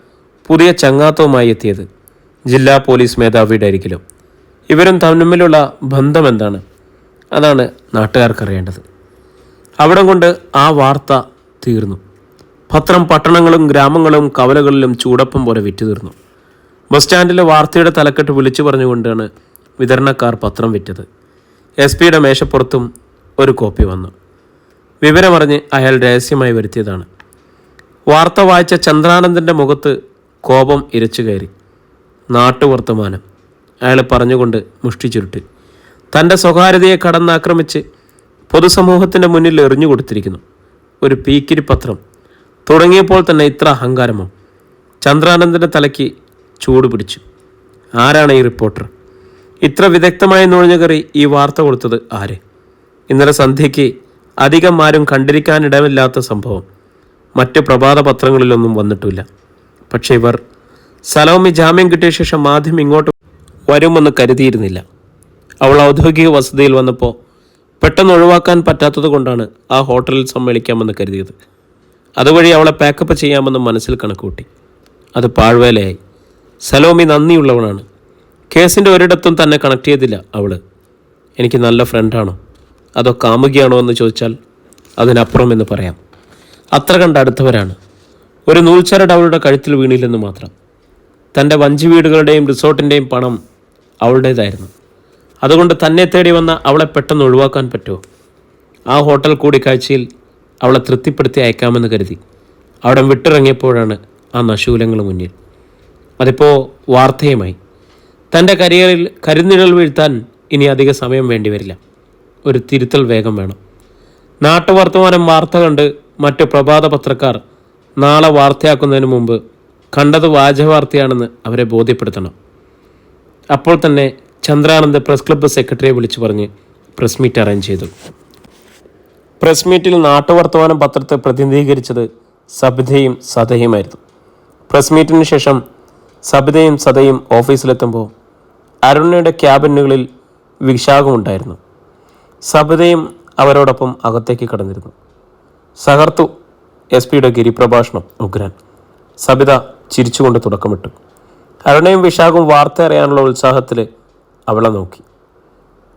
പുതിയ ചങ്ങാത്തവുമായി എത്തിയത് ജില്ലാ പോലീസ് മേധാവിയുടെ അരികിലും. ഇവരും തമ്മിലുള്ള ബന്ധം എന്താണ്? അതാണ് നാട്ടുകാർക്കറിയേണ്ടത്. അവിടം കൊണ്ട് ആ വാർത്ത തീർന്നു. പത്രം പട്ടണങ്ങളും ഗ്രാമങ്ങളും കവലകളിലും ചൂടപ്പം പോലെ വിറ്റു തീർന്നു. ബസ് സ്റ്റാൻഡിലെ വാർത്തയുടെ തലക്കെട്ട് വിളിച്ചു പറഞ്ഞുകൊണ്ടാണ് വിതരണക്കാർ പത്രം വിറ്റത്. SP-യുടെ മേശപ്പുറത്തും ഒരു കോപ്പി വന്നു. വിവരമറിഞ്ഞ് അയാൾ രഹസ്യമായി വരുത്തിയതാണ്. വാർത്ത വായിച്ച ചന്ദ്രാനന്ദൻ്റെ മുഖത്ത് കോപം ഇരച്ചു കയറി. നാട്ടുവർത്തമാനം, അയാൾ പറഞ്ഞുകൊണ്ട് മുഷ്ടി ചുരുട്ടി. തൻ്റെ സ്വകാര്യതയെ കടന്നാക്രമിച്ച് പൊതുസമൂഹത്തിൻ്റെ മുന്നിൽ എറിഞ്ഞു കൊടുത്തിരിക്കുന്നു. ഒരു പീക്കിരി പത്രം തുടങ്ങിയപ്പോൾ തന്നെ ഇത്ര അഹങ്കാരമോ? ചന്ദ്രാനന്ദൻ്റെ തലയ്ക്ക് ചൂട് പിടിച്ചു. ആരാണ് ഈ റിപ്പോർട്ടർ? ഇത്ര വിദഗ്ധമായി നുഴഞ്ഞുകറി ഈ വാർത്ത കൊടുത്തത് ആര്? ഇന്നലെ സന്ധ്യയ്ക്ക് അധികം ആരും കണ്ടിരിക്കാനിടമില്ലാത്ത സംഭവം മറ്റ് പ്രഭാത പത്രങ്ങളിലൊന്നും വന്നിട്ടില്ല. പക്ഷേ ഇവർ സലോമി ജാമ്യം കിട്ടിയ ശേഷം ആദ്യം ഇങ്ങോട്ട് വരുമെന്ന് കരുതിയിരുന്നില്ല. അവൾ ഔദ്യോഗിക വസതിയിൽ വന്നപ്പോൾ പെട്ടെന്ന് ഒഴിവാക്കാൻ പറ്റാത്തത് കൊണ്ടാണ് ആ ഹോട്ടലിൽ സമ്മേളിക്കാമെന്ന് കരുതിയത്. അതുവഴി അവളെ പാക്കപ്പ് ചെയ്യാമെന്ന് മനസ്സിൽ കണക്കുകൂട്ടി. അത് പാഴ്വേലയായി. സലോമി നന്ദിയുള്ളവനാണ്. കേസിൻ്റെ ഒരിടത്തും തന്നെ കണക്ട് ചെയ്തില്ല അവൾ. എനിക്ക് നല്ല ഫ്രണ്ടാണോ അതോ കാമുകിയാണോ എന്ന് ചോദിച്ചാൽ അതിനപ്പുറം എന്ന് പറയാം. അത്ര കണ്ട് അടുത്തവരാണ്. ഒരു നൂൽച്ചരട് അവളുടെ കഴുത്തിൽ വീണില്ലെന്ന് മാത്രം. തൻ്റെ വഞ്ചി വീടുകളുടെയും റിസോർട്ടിൻ്റെയും പണം അവളുടേതായിരുന്നു. അതുകൊണ്ട് തന്നെ തേടി വന്ന അവളെ പെട്ടെന്ന് ഒഴിവാക്കാൻ പറ്റുമോ? ആ ഹോട്ടൽ കൂടിക്കാഴ്ചയിൽ അവളെ തൃപ്തിപ്പെടുത്തി അയക്കാമെന്ന് കരുതി അവിടെ വിട്ടിറങ്ങിയപ്പോഴാണ് ആ നശൂലങ്ങൾ മുന്നിൽ. അതിപ്പോൾ വാർത്തയുമായി. തൻ്റെ കരിയറിൽ കരിനിഴൽ വീഴ്ത്താൻ ഇനി അധിക സമയം വേണ്ടിവരില്ല. ഒരു തിരുത്തൽ വേഗം വേണം. നാട്ടുവർത്തമാനം വാർത്ത കണ്ട് മറ്റു പ്രഭാത പത്രക്കാർ നാളെ വാർത്തയാക്കുന്നതിന് മുമ്പ് കണ്ടത് വ്യാജവാർത്തയാണെന്ന് അവരെ ബോധ്യപ്പെടുത്തണം. അപ്പോൾ തന്നെ ചന്ദ്രാനന്ദ് പ്രസ് ക്ലബ്ബ് സെക്രട്ടറിയെ വിളിച്ചു പറഞ്ഞ് പ്രസ് മീറ്റ് അറേഞ്ച് ചെയ്തു. പ്രസ് മീറ്റിൽ നാട്ടുവർത്തമാനം പത്രത്തെ പ്രതിനിധീകരിച്ചത് സബിതയും സദയുമായിരുന്നു. പ്രസ് മീറ്റിന് ശേഷം സബിതയും സദയും ഓഫീസിലെത്തുമ്പോൾ അരുണയുടെ ക്യാബിനുകളിൽ വിശാഖമുണ്ടായിരുന്നു. സബിതയും അവരോടൊപ്പം അകത്തേക്ക് കടന്നിരുന്നു. സഹർത്തു SP-യുടെ ഗിരിപ്രഭാഷണം ഉഗ്രൻ. സബിത ചിരിച്ചുകൊണ്ട് തുടക്കമിട്ടു. അരുണയും വിശാഖും വാർത്ത അറിയാനുള്ള ഉത്സാഹത്തിൽ അവളെ നോക്കി.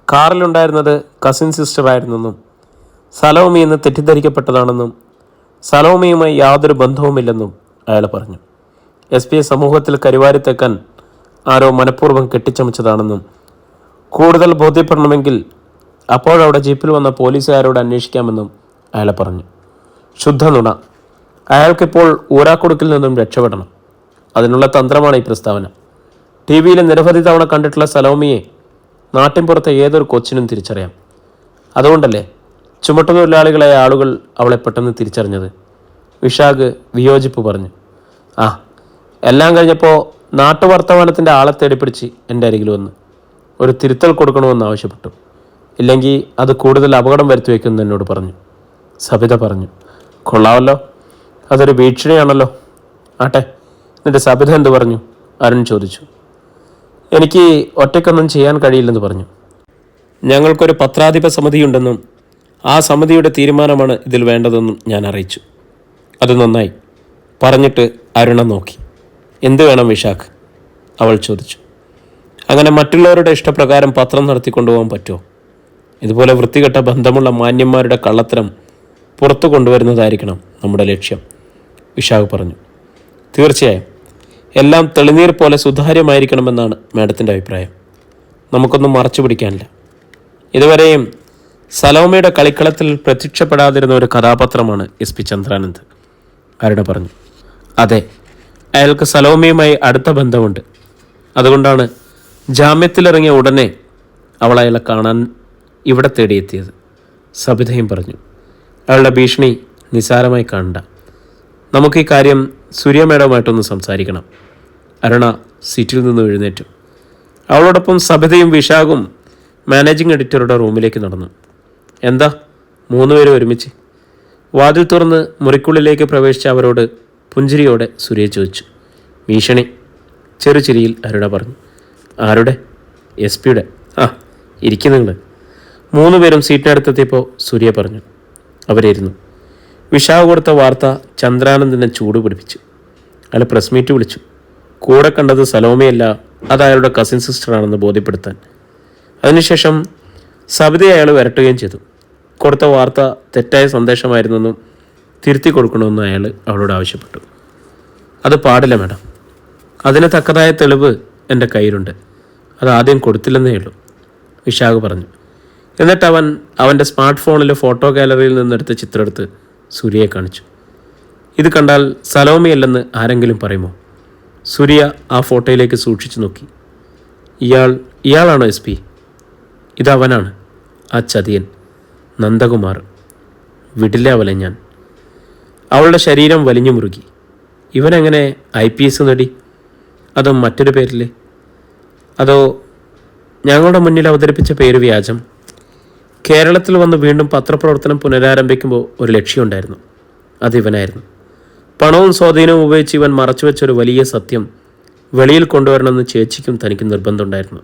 കാറിലുണ്ടായിരുന്നത് കസിൻ സിസ്റ്റർ ആയിരുന്നെന്നും സലോമി എന്ന് തെറ്റിദ്ധരിക്കപ്പെട്ടതാണെന്നും സലോമിയുമായി യാതൊരു ബന്ധവുമില്ലെന്നും അയാൾ പറഞ്ഞു. SP-യെ സമൂഹത്തിൽ കരിവാരിത്തേക്കാൻ ആരോ മനഃപൂർവ്വം കെട്ടിച്ചമച്ചതാണെന്നും കൂടുതൽ ബോധ്യപ്പെടണമെങ്കിൽ അപ്പോഴവിടെ ജീപ്പിൽ വന്ന പോലീസുകാരോട് അന്വേഷിക്കാമെന്നും അയാളെ പറഞ്ഞു. ശുദ്ധ നുണ. അയാൾക്കിപ്പോൾ ഊരാക്കുടുക്കിൽ നിന്നും രക്ഷപ്പെടണം. അതിനുള്ള തന്ത്രമാണ് ഈ പ്രസ്താവന. ടി വിയിൽ നിരവധി തവണ കണ്ടിട്ടുള്ള സലോമിയെ നാട്ടിൻപുറത്തെ ഏതൊരു കൊച്ചിനും തിരിച്ചറിയാം. അതുകൊണ്ടല്ലേ ചുമട്ടുതൊഴിലാളികളായ ആളുകൾ അവളെ പെട്ടെന്ന് തിരിച്ചറിഞ്ഞത്. വിശാഖ് വിയോജിപ്പ് പറഞ്ഞു. ആ, എല്ലാം കഴിഞ്ഞപ്പോൾ നാട്ടുവർത്തമാനത്തിൻ്റെ ആളെ തേടിപ്പിടിച്ച് എൻ്റെ അരികിൽ വന്ന് ഒരു തിരുത്തൽ കൊടുക്കണമെന്ന് ആവശ്യപ്പെട്ടു. ഇല്ലെങ്കിൽ അത് കൂടുതൽ അപകടം വരുത്തി വയ്ക്കുമെന്ന് എന്നോട് പറഞ്ഞു. സബിത പറഞ്ഞു. കൊള്ളാമല്ലോ, അതൊരു ഭീഷണിയാണല്ലോ. ആട്ടെ, എന്നിട്ട് സബിത എന്ത് പറഞ്ഞു? അരുൺ ചോദിച്ചു. എനിക്ക് ഒറ്റയ്ക്കൊന്നും ചെയ്യാൻ കഴിയില്ലെന്ന് പറഞ്ഞു. ഞങ്ങൾക്കൊരു പത്രാധിപ സമിതിയുണ്ടെന്നും ആ സമിതിയുടെ തീരുമാനമാണ് ഇതിൽ വേണ്ടതെന്നും ഞാൻ അറിയിച്ചു. അത് നന്നായി. പറഞ്ഞിട്ട് അരുണ നോക്കി. എന്തു വേണം വിശാഖ്? അവൾ ചോദിച്ചു. അങ്ങനെ മറ്റുള്ളവരുടെ ഇഷ്ടപ്രകാരം പത്രം നടത്തിക്കൊണ്ടുപോകാൻ പറ്റുമോ? ഇതുപോലെ വൃത്തികെട്ട ബന്ധമുള്ള മാന്യന്മാരുടെ കള്ളത്തരം പുറത്തു കൊണ്ടുവരുന്നതായിരിക്കണം നമ്മുടെ ലക്ഷ്യം, വിശാഖ് പറഞ്ഞു. തീർച്ചയായും എല്ലാം തെളിനീർ പോലെ സുതാര്യമായിരിക്കണമെന്നാണ് മാഡത്തിൻ്റെ അഭിപ്രായം. നമുക്കൊന്നും മറച്ചു പിടിക്കാനില്ല. ഇതുവരെയും സലോമയുടെ കളിക്കളത്തിൽ പ്രത്യക്ഷപ്പെടാതിരുന്ന ഒരു കഥാപാത്രമാണ് SP ചന്ദ്രാനന്ദ്, അരുണ പറഞ്ഞു. അതെ, അയാൾക്ക് സലോമയുമായി അടുത്ത ബന്ധമുണ്ട്. അതുകൊണ്ടാണ് ജാമ്യത്തിലിറങ്ങിയ ഉടനെ അവൾ അയാളെ കാണാൻ ഇവിടെ തേടിയെത്തിയത്, സബിതയും പറഞ്ഞു. അയാളുടെ ഭീഷണി നിസാരമായി കാണണ്ട. നമുക്ക് ഈ കാര്യം സൂര്യ മേഡവുമായിട്ടൊന്ന് സംസാരിക്കണം. അരുണ സീറ്റിൽ നിന്ന് എഴുന്നേറ്റു. അവളോടൊപ്പം സബിതയും വിശാഖും മാനേജിംഗ് എഡിറ്ററുടെ റൂമിലേക്ക് നടന്നു. എന്താ 3 പേരും ഒരുമിച്ച്? വാതിൽ തുറന്ന് മുറിക്കുള്ളിലേക്ക് പ്രവേശിച്ച അവരോട് പുഞ്ചിരിയോടെ സൂര്യ ചോദിച്ചു. ഭീഷണി, ചെറുചിരിയിൽ അരുണ പറഞ്ഞു. ആരുടെ? SP-യുടെ. ആ, ഇരിക്കും നിങ്ങൾ. 3 പേരും സീറ്റിനടുത്തെത്തിയപ്പോൾ സൂര്യ പറഞ്ഞു. അവരിരുന്നു. വിശാഖ് കൊടുത്ത വാർത്ത ചന്ദ്രാനന്ദിനെ ചൂട് പിടിപ്പിച്ചു. അയാൾ പ്രസ് മീറ്റ് വിളിച്ചു. കൂടെ കണ്ടത് സലോമയല്ല, അത് അയാളുടെ കസിൻ സിസ്റ്ററാണെന്ന് ബോധ്യപ്പെടുത്താൻ. അതിനുശേഷം സബിതയെ അയാൾ വരട്ടുകയും ചെയ്തു. കൊടുത്ത വാർത്ത തെറ്റായ സന്ദേശമായിരുന്നെന്നും തിരുത്തി കൊടുക്കണമെന്നും അയാൾ അവളോട് ആവശ്യപ്പെട്ടു. അത് പാടില്ല മാഡം. അതിന് തക്കതായ തെളിവ് എൻ്റെ കയ്യിലുണ്ട്. അത് ആദ്യം കൊടുത്തില്ലെന്നേ ഉള്ളൂ, വിശാഖ് പറഞ്ഞു. എന്നിട്ട് അവൻ്റെ സ്മാർട്ട് ഫോണിലെ ഫോട്ടോ ഗാലറിയിൽ നിന്നെടുത്ത ചിത്രമെടുത്ത് സൂര്യയെ കാണിച്ചു. ഇത് കണ്ടാൽ സലോമയല്ലെന്ന് ആരെങ്കിലും പറയുമോ? സൂര്യ ആ ഫോട്ടോയിലേക്ക് സൂക്ഷിച്ചു നോക്കി. ഇയാളാണോ SP? ഇതവനാണ്, ആ ചതിയൻ നന്ദകുമാർ. വിടില്ല അവലെ ഞാൻ. അവളുടെ ശരീരം വലിഞ്ഞു മുറുകി. ഇവനെങ്ങനെ IPS നേടി? അതോ മറ്റൊരു പേരിൽ? അതോ ഞങ്ങളുടെ മുന്നിൽ അവതരിപ്പിച്ച പേര് വ്യാജം? കേരളത്തിൽ വന്ന് വീണ്ടും പത്രപ്രവർത്തനം പുനരാരംഭിക്കുമ്പോൾ ഒരു ലക്ഷ്യമുണ്ടായിരുന്നു. അതിവനായിരുന്നു. പണവും സ്വാധീനവും ഉപയോഗിച്ച് ഇവൻ മറച്ചുവെച്ചൊരു വലിയ സത്യം വെളിയിൽ കൊണ്ടുവരണമെന്ന് ചേച്ചിക്കും തനിക്ക് നിർബന്ധമുണ്ടായിരുന്നു.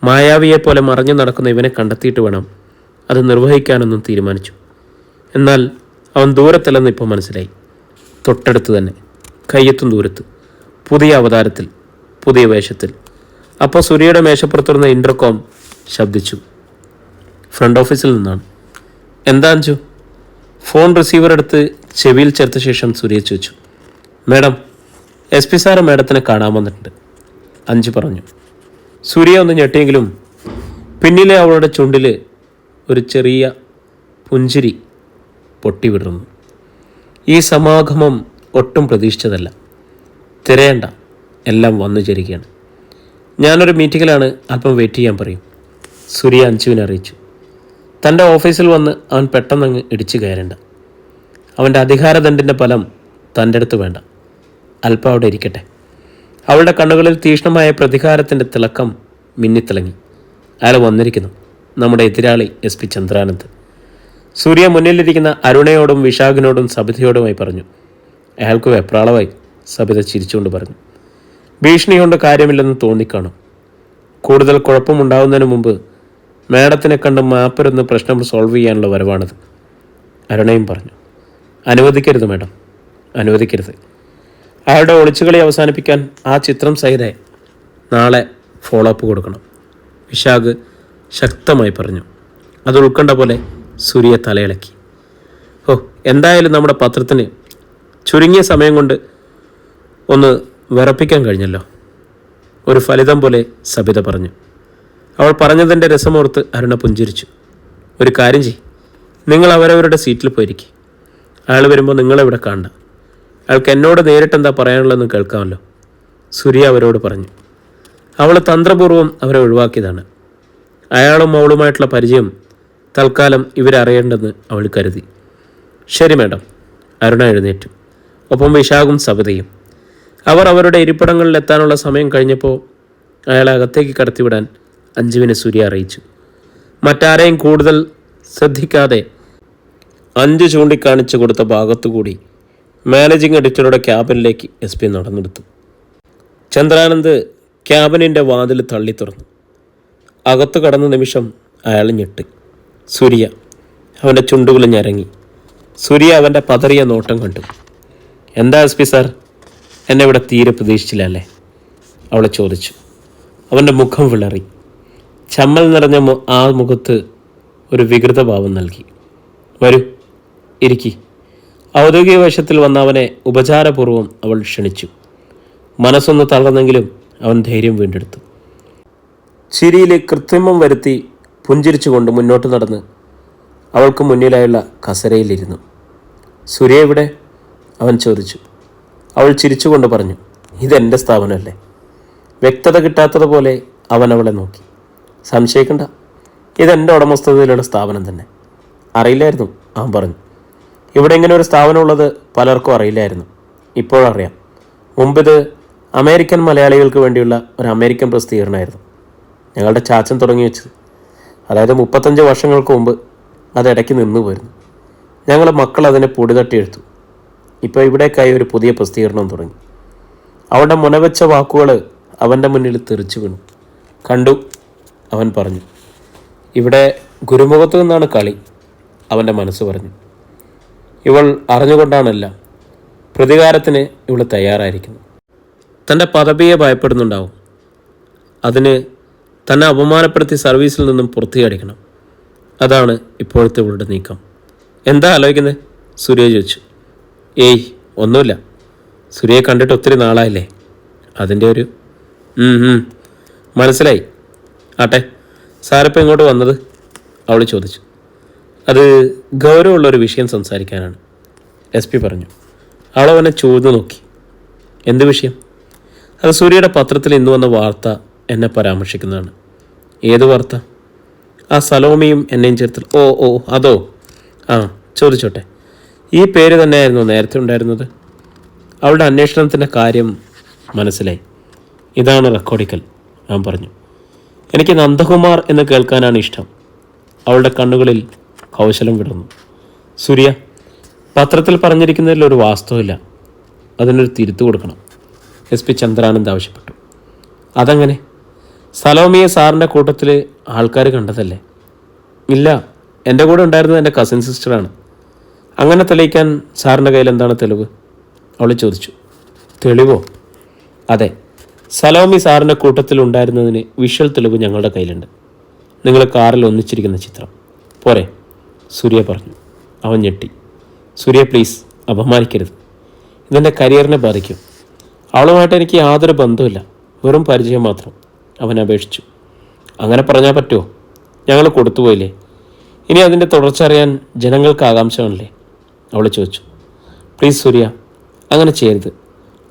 മായാവിയെപ്പോലെ മറഞ്ഞു നടക്കുന്ന ഇവനെ കണ്ടെത്തിയിട്ട് വേണം അത് നിർവഹിക്കാനെന്നും തീരുമാനിച്ചു. എന്നാൽ അവൻ ദൂരത്തല്ലെന്ന് ഇപ്പോൾ മനസ്സിലായി. തൊട്ടടുത്ത് തന്നെ, കയ്യെത്തും ദൂരത്ത്, പുതിയ അവതാരത്തിൽ, പുതിയ വേഷത്തിൽ. അപ്പോൾ സൂര്യയുടെ മേശപ്പുറത്തുനിന്ന ഇൻ്റർകോം ശബ്ദിച്ചു. ഫ്രണ്ട് ഓഫീസിൽ നിന്നാണ്. എന്താ അഞ്ചു? ഫോൺ റിസീവർ എടുത്ത് ചെവിയിൽ ചേർത്ത ശേഷം സൂര്യ ചോദിച്ചു. മാഡം, SP സാറ് മാഡത്തിനെ കാണാൻ വന്നിട്ടുണ്ട്, അഞ്ചു പറഞ്ഞു. സൂര്യ ഒന്ന് ഞെട്ടിയെങ്കിലും പിന്നിലെ അവളുടെ ചുണ്ടിൽ ഒരു ചെറിയ പുഞ്ചിരി പൊട്ടിവിടുന്നു. ഈ സമാഗമം ഒട്ടും പ്രതീക്ഷിച്ചതല്ല. തിരയണ്ട, എല്ലാം വന്നു ചേരുകയാണ്. ഞാനൊരു മീറ്റിങ്ങിലാണ്, അല്പം വെയിറ്റ് ചെയ്യാൻ പറയും, സൂര്യ അഞ്ചുവിനെ അറിയിച്ചു. തൻ്റെ ഓഫീസിൽ വന്ന് അവൻ പെട്ടെന്നങ്ങ് ഇടിച്ചു കയറേണ്ട. അവൻ്റെ അധികാരദണ്ഡിൻ്റെ ഫലം തൻ്റെ അടുത്ത് വേണ്ട. അല്പം അവിടെ ഇരിക്കട്ടെ. അവളുടെ കണ്ണുകളിൽ തീക്ഷ്ണമായ പ്രതികാരത്തിൻ്റെ തിളക്കം മിന്നിത്തിളങ്ങി. അയാൾ വന്നിരിക്കുന്നു, നമ്മുടെ എതിരാളി SP ചന്ദ്രാനന്ദ്. സൂര്യ മുന്നിലിരിക്കുന്ന അരുണയോടും വിശാഖിനോടും സബിതയോടുമായി പറഞ്ഞു. അയാൾക്ക് വെപ്രാളമായി. സബിത ചിരിച്ചുകൊണ്ട് പറഞ്ഞു. ഭീഷണി കൊണ്ട് കാര്യമില്ലെന്ന് തോന്നിക്കാണും. കൂടുതൽ കുഴപ്പമുണ്ടാകുന്നതിന് മുമ്പ് മാഡത്തിനെ കണ്ട് മാപ്പരുന്ന് പ്രശ്നം സോൾവ് ചെയ്യാനുള്ള വരവാണിത്, അരുണയും പറഞ്ഞു. അനുവദിക്കരുത് മാഡം, അനുവദിക്കരുത്. അയാളുടെ ഒളിച്ചുകളി അവസാനിപ്പിക്കാൻ ആ ചിത്രം സഹിതം നാളെ ഫോളോ അപ്പ് കൊടുക്കണം, വിശാഖ് ശക്തമായി പറഞ്ഞു. അത് ഉൾക്കൊണ്ട പോലെ സൂര്യ തലയിളക്കി. എന്തായാലും നമ്മുടെ പത്രത്തിന് ചുരുങ്ങിയ സമയം കൊണ്ട് ഒന്ന് വിറപ്പിക്കാൻ കഴിഞ്ഞല്ലോ, ഒരു ഫലിതം പോലെ സബിത പറഞ്ഞു. അവൾ പറഞ്ഞതിൻ്റെ രസമോർത്ത് അരുണ പുഞ്ചിരിച്ചു. ഒരു കാര്യം ചെയ്യ്, നിങ്ങൾ അവരവരുടെ സീറ്റിൽ പോയിരിക്കും. അയാൾ വരുമ്പോൾ നിങ്ങളെവിടെ കാണണ്ട. അയാൾക്ക് എന്നോട് നേരിട്ട് എന്താ പറയാനുള്ളതെന്ന് കേൾക്കാമല്ലോ, സൂര്യ അവരോട് പറഞ്ഞു. അവൾ തന്ത്രപൂർവ്വം അവരെ ഒഴിവാക്കിയതാണ്. അയാളും അവളുമായിട്ടുള്ള പരിചയം തൽക്കാലം ഇവരറിയേണ്ടെന്ന് അവൾ കരുതി. ശരി മാഡം. അരുണ എഴുന്നേറ്റു. ഒപ്പം വിശാഖും സബിതയും. അവർ അവരുടെ ഇരിപ്പിടങ്ങളിലെത്താനുള്ള സമയം കഴിഞ്ഞപ്പോൾ അയാളെ അകത്തേക്ക് കടത്തിവിടാൻ അഞ്ജുവിനെ സൂര്യ അറിയിച്ചു. മറ്റാരെയും കൂടുതൽ ശ്രദ്ധിക്കാതെ അഞ്ച് ചൂണ്ടിക്കാണിച്ചു കൊടുത്ത ഭാഗത്തുകൂടി മാനേജിംഗ് എഡിറ്ററുടെ ക്യാബിനിലേക്ക് SP നടന്നെടുത്തു. ചന്ദ്രാനന്ദ് ക്യാബിനിൻ്റെ വാതിൽ തള്ളി തുറന്നു. അകത്തു കടന്ന നിമിഷം അയാൾ ഞെട്ടി. സൂര്യ. അവൻ്റെ ചുണ്ടുകൾ ഞരങ്ങി. സൂര്യ അവൻ്റെ പതറിയ നോട്ടം കണ്ടു. എന്താ SP സാർ, എന്നെ ഇവിടെ തീരെ പ്രതീക്ഷിച്ചില്ല അല്ലേ? അവളെ ചോദിച്ചു. അവൻ്റെ മുഖം വിളറി. ചമ്മൽ നിറഞ്ഞ ആ മുഖത്ത് ഒരു വികൃതഭാവം നൽകി. വരൂ, ഇരിക്കി. ഔദ്യോഗിക വേഷത്തിൽ വന്ന അവനെ ഉപചാരപൂർവ്വം അവൾ ക്ഷണിച്ചു. മനസ്സൊന്ന് തളർന്നെങ്കിലും അവൻ ധൈര്യം വീണ്ടെടുത്തു. ചിരിയിൽ കൃത്രിമം വരുത്തി പുഞ്ചിരിച്ചുകൊണ്ട് മുന്നോട്ട് നടന്ന് അവൾക്ക് മുന്നിലായുള്ള കസരയിലിരുന്നു. സൂര്യ എവിടെ? അവൻ ചോദിച്ചു. അവൾ ചിരിച്ചുകൊണ്ട് പറഞ്ഞു, ഇതെൻ്റെ സ്ഥാപനമല്ലേ. വ്യക്തത കിട്ടാത്തതുപോലെ അവൻ അവളെ നോക്കി. സംശയിക്കണ്ട, ഇതെൻ്റെ ഉടമസ്ഥതയിലുള്ള സ്ഥാപനം തന്നെ. അറിയില്ലായിരുന്നു, അവൻ പറഞ്ഞു. ഇവിടെ ഇങ്ങനെ ഒരു സ്ഥാപനമുള്ളത് പലർക്കും അറിയില്ലായിരുന്നു. ഇപ്പോഴറിയാം. മുമ്പിത് അമേരിക്കൻ മലയാളികൾക്ക് വേണ്ടിയുള്ള ഒരു അമേരിക്കൻ പ്രസിദ്ധീകരണമായിരുന്നു. ഞങ്ങളുടെ ചാച്ചൻ തുടങ്ങി വെച്ചത്. അതായത് 35 വർഷങ്ങൾക്ക് മുമ്പ് അതിടയ്ക്ക് നിന്നു പോയിരുന്നു. ഞങ്ങൾ മക്കൾ അതിനെ പൊടി തട്ടിയെടുത്തു. ഇപ്പോൾ ഇവിടേക്കായി ഒരു പുതിയ പ്രസിദ്ധീകരണം തുടങ്ങി. അവളുടെ മുനവെച്ച വാക്കുകൾ അവൻ്റെ മുന്നിൽ തെറിച്ചു വീണു. കണ്ടു, അവൻ പറഞ്ഞു. ഇവിടെ ഗുരുമുഖത്തു നിന്നാണ് കളി, അവൻ്റെ മനസ്സ് പറഞ്ഞു. ഇവൾ അറിഞ്ഞുകൊണ്ടാണല്ല. പ്രതികാരത്തിന് ഇവൾ തയ്യാറായിരിക്കുന്നു. തൻ്റെ പദവിയെ ഭയപ്പെടുന്നുണ്ടാവും. അതിന് തന്നെ അപമാനപ്പെടുത്തി സർവീസിൽ നിന്നും പുറത്തിയടിക്കണം. അതാണ് ഇപ്പോഴത്തെ ഇവളുടെ നീക്കം. എന്താ ആലോചിക്കുന്നത്? സൂര്യ ചോദിച്ചു. ഏയ് ഒന്നുമില്ല. സൂര്യയെ കണ്ടിട്ട് ഒത്തിരി നാളായില്ലേ, അതിൻ്റെ ഒരു മനസ്സിലായി. ആട്ടെ, സാറിപ്പോൾ ഇങ്ങോട്ട് വന്നത്? അവൾ ചോദിച്ചു. അത് ഗൗരവമുള്ളൊരു വിഷയം സംസാരിക്കാനാണ്, SP പറഞ്ഞു. അവളവനെ ചോദിച്ചു നോക്കി. എന്ത് വിഷയം? അത് സൂര്യയുടെ പത്രത്തിൽ ഇന്ന് വന്ന വാർത്ത എന്നെ പരാമർശിക്കുന്നതാണ്. ഏത് വാർത്ത? ആ സലോമിയും എന്നെയും ചേർത്ത്. ഓ അതോ? ആ, ചോദിച്ചോട്ടെ. ഈ പേര് തന്നെയായിരുന്നു നേരത്തെ ഉണ്ടായിരുന്നത്? അവളുടെ അന്വേഷണത്തിൻ്റെ കാര്യം മനസ്സിലായി. ഇതാണ് റെക്കോർഡിക്കൽ, ഞാൻ പറഞ്ഞു. എനിക്ക് നന്ദകുമാർ എന്ന് കേൾക്കാനാണ് ഇഷ്ടം. അവളുടെ കണ്ണുകളിൽ കൗശലം വിടുന്നു. സൂര്യ, പത്രത്തിൽ പറഞ്ഞിരിക്കുന്നതിൽ ഒരു വാസ്തവമില്ല. അതിനൊരു തിരുത്തു കൊടുക്കണം, SP ചന്ദ്രാനന്ദ് ആവശ്യപ്പെട്ടു. അതെങ്ങനെ? സലോമിയെ സാറിൻ്റെ കൂട്ടത്തിൽ ആൾക്കാർ കണ്ടതല്ലേ? ഇല്ല, എൻ്റെ കൂടെ ഉണ്ടായിരുന്നത് എൻ്റെ കസിൻ സിസ്റ്ററാണ്. അങ്ങനെ തെളിയിക്കാൻ സാറിൻ്റെ കയ്യിൽ എന്താണ് തെളിവ്? അവൾ ചോദിച്ചു. തെളിവോ? അതെ, സലോമി സാറിൻ്റെ കൂട്ടത്തിൽ ഉണ്ടായിരുന്നതിന് വിഷ്വൽ തെളിവ് ഞങ്ങളുടെ കയ്യിലുണ്ട്. നിങ്ങൾ കാറിൽ ഒന്നിച്ചിരിക്കുന്ന ചിത്രം പോരെ? സൂര്യ പറഞ്ഞു. അവൻ ഞെട്ടി. സൂര്യ, പ്ലീസ് അപമാനിക്കരുത്. ഇതെൻ്റെ കരിയറിനെ ബാധിക്കും. അവളുമായിട്ട് എനിക്ക് യാതൊരു ബന്ധവുമില്ല, വെറും പരിചയം മാത്രം, അവൻ അപേക്ഷിച്ചു. അങ്ങനെ പറഞ്ഞാൽ പറ്റുമോ? ഞങ്ങൾ കൊടുത്തുപോയില്ലേ? ഇനി അതിൻ്റെ തുടർച്ച അറിയാൻ ജനങ്ങൾക്ക് ആകാംക്ഷയാണല്ലേ? അവൾ ചോദിച്ചു. പ്ലീസ് സൂര്യ, അങ്ങനെ ചെയ്യരുത്.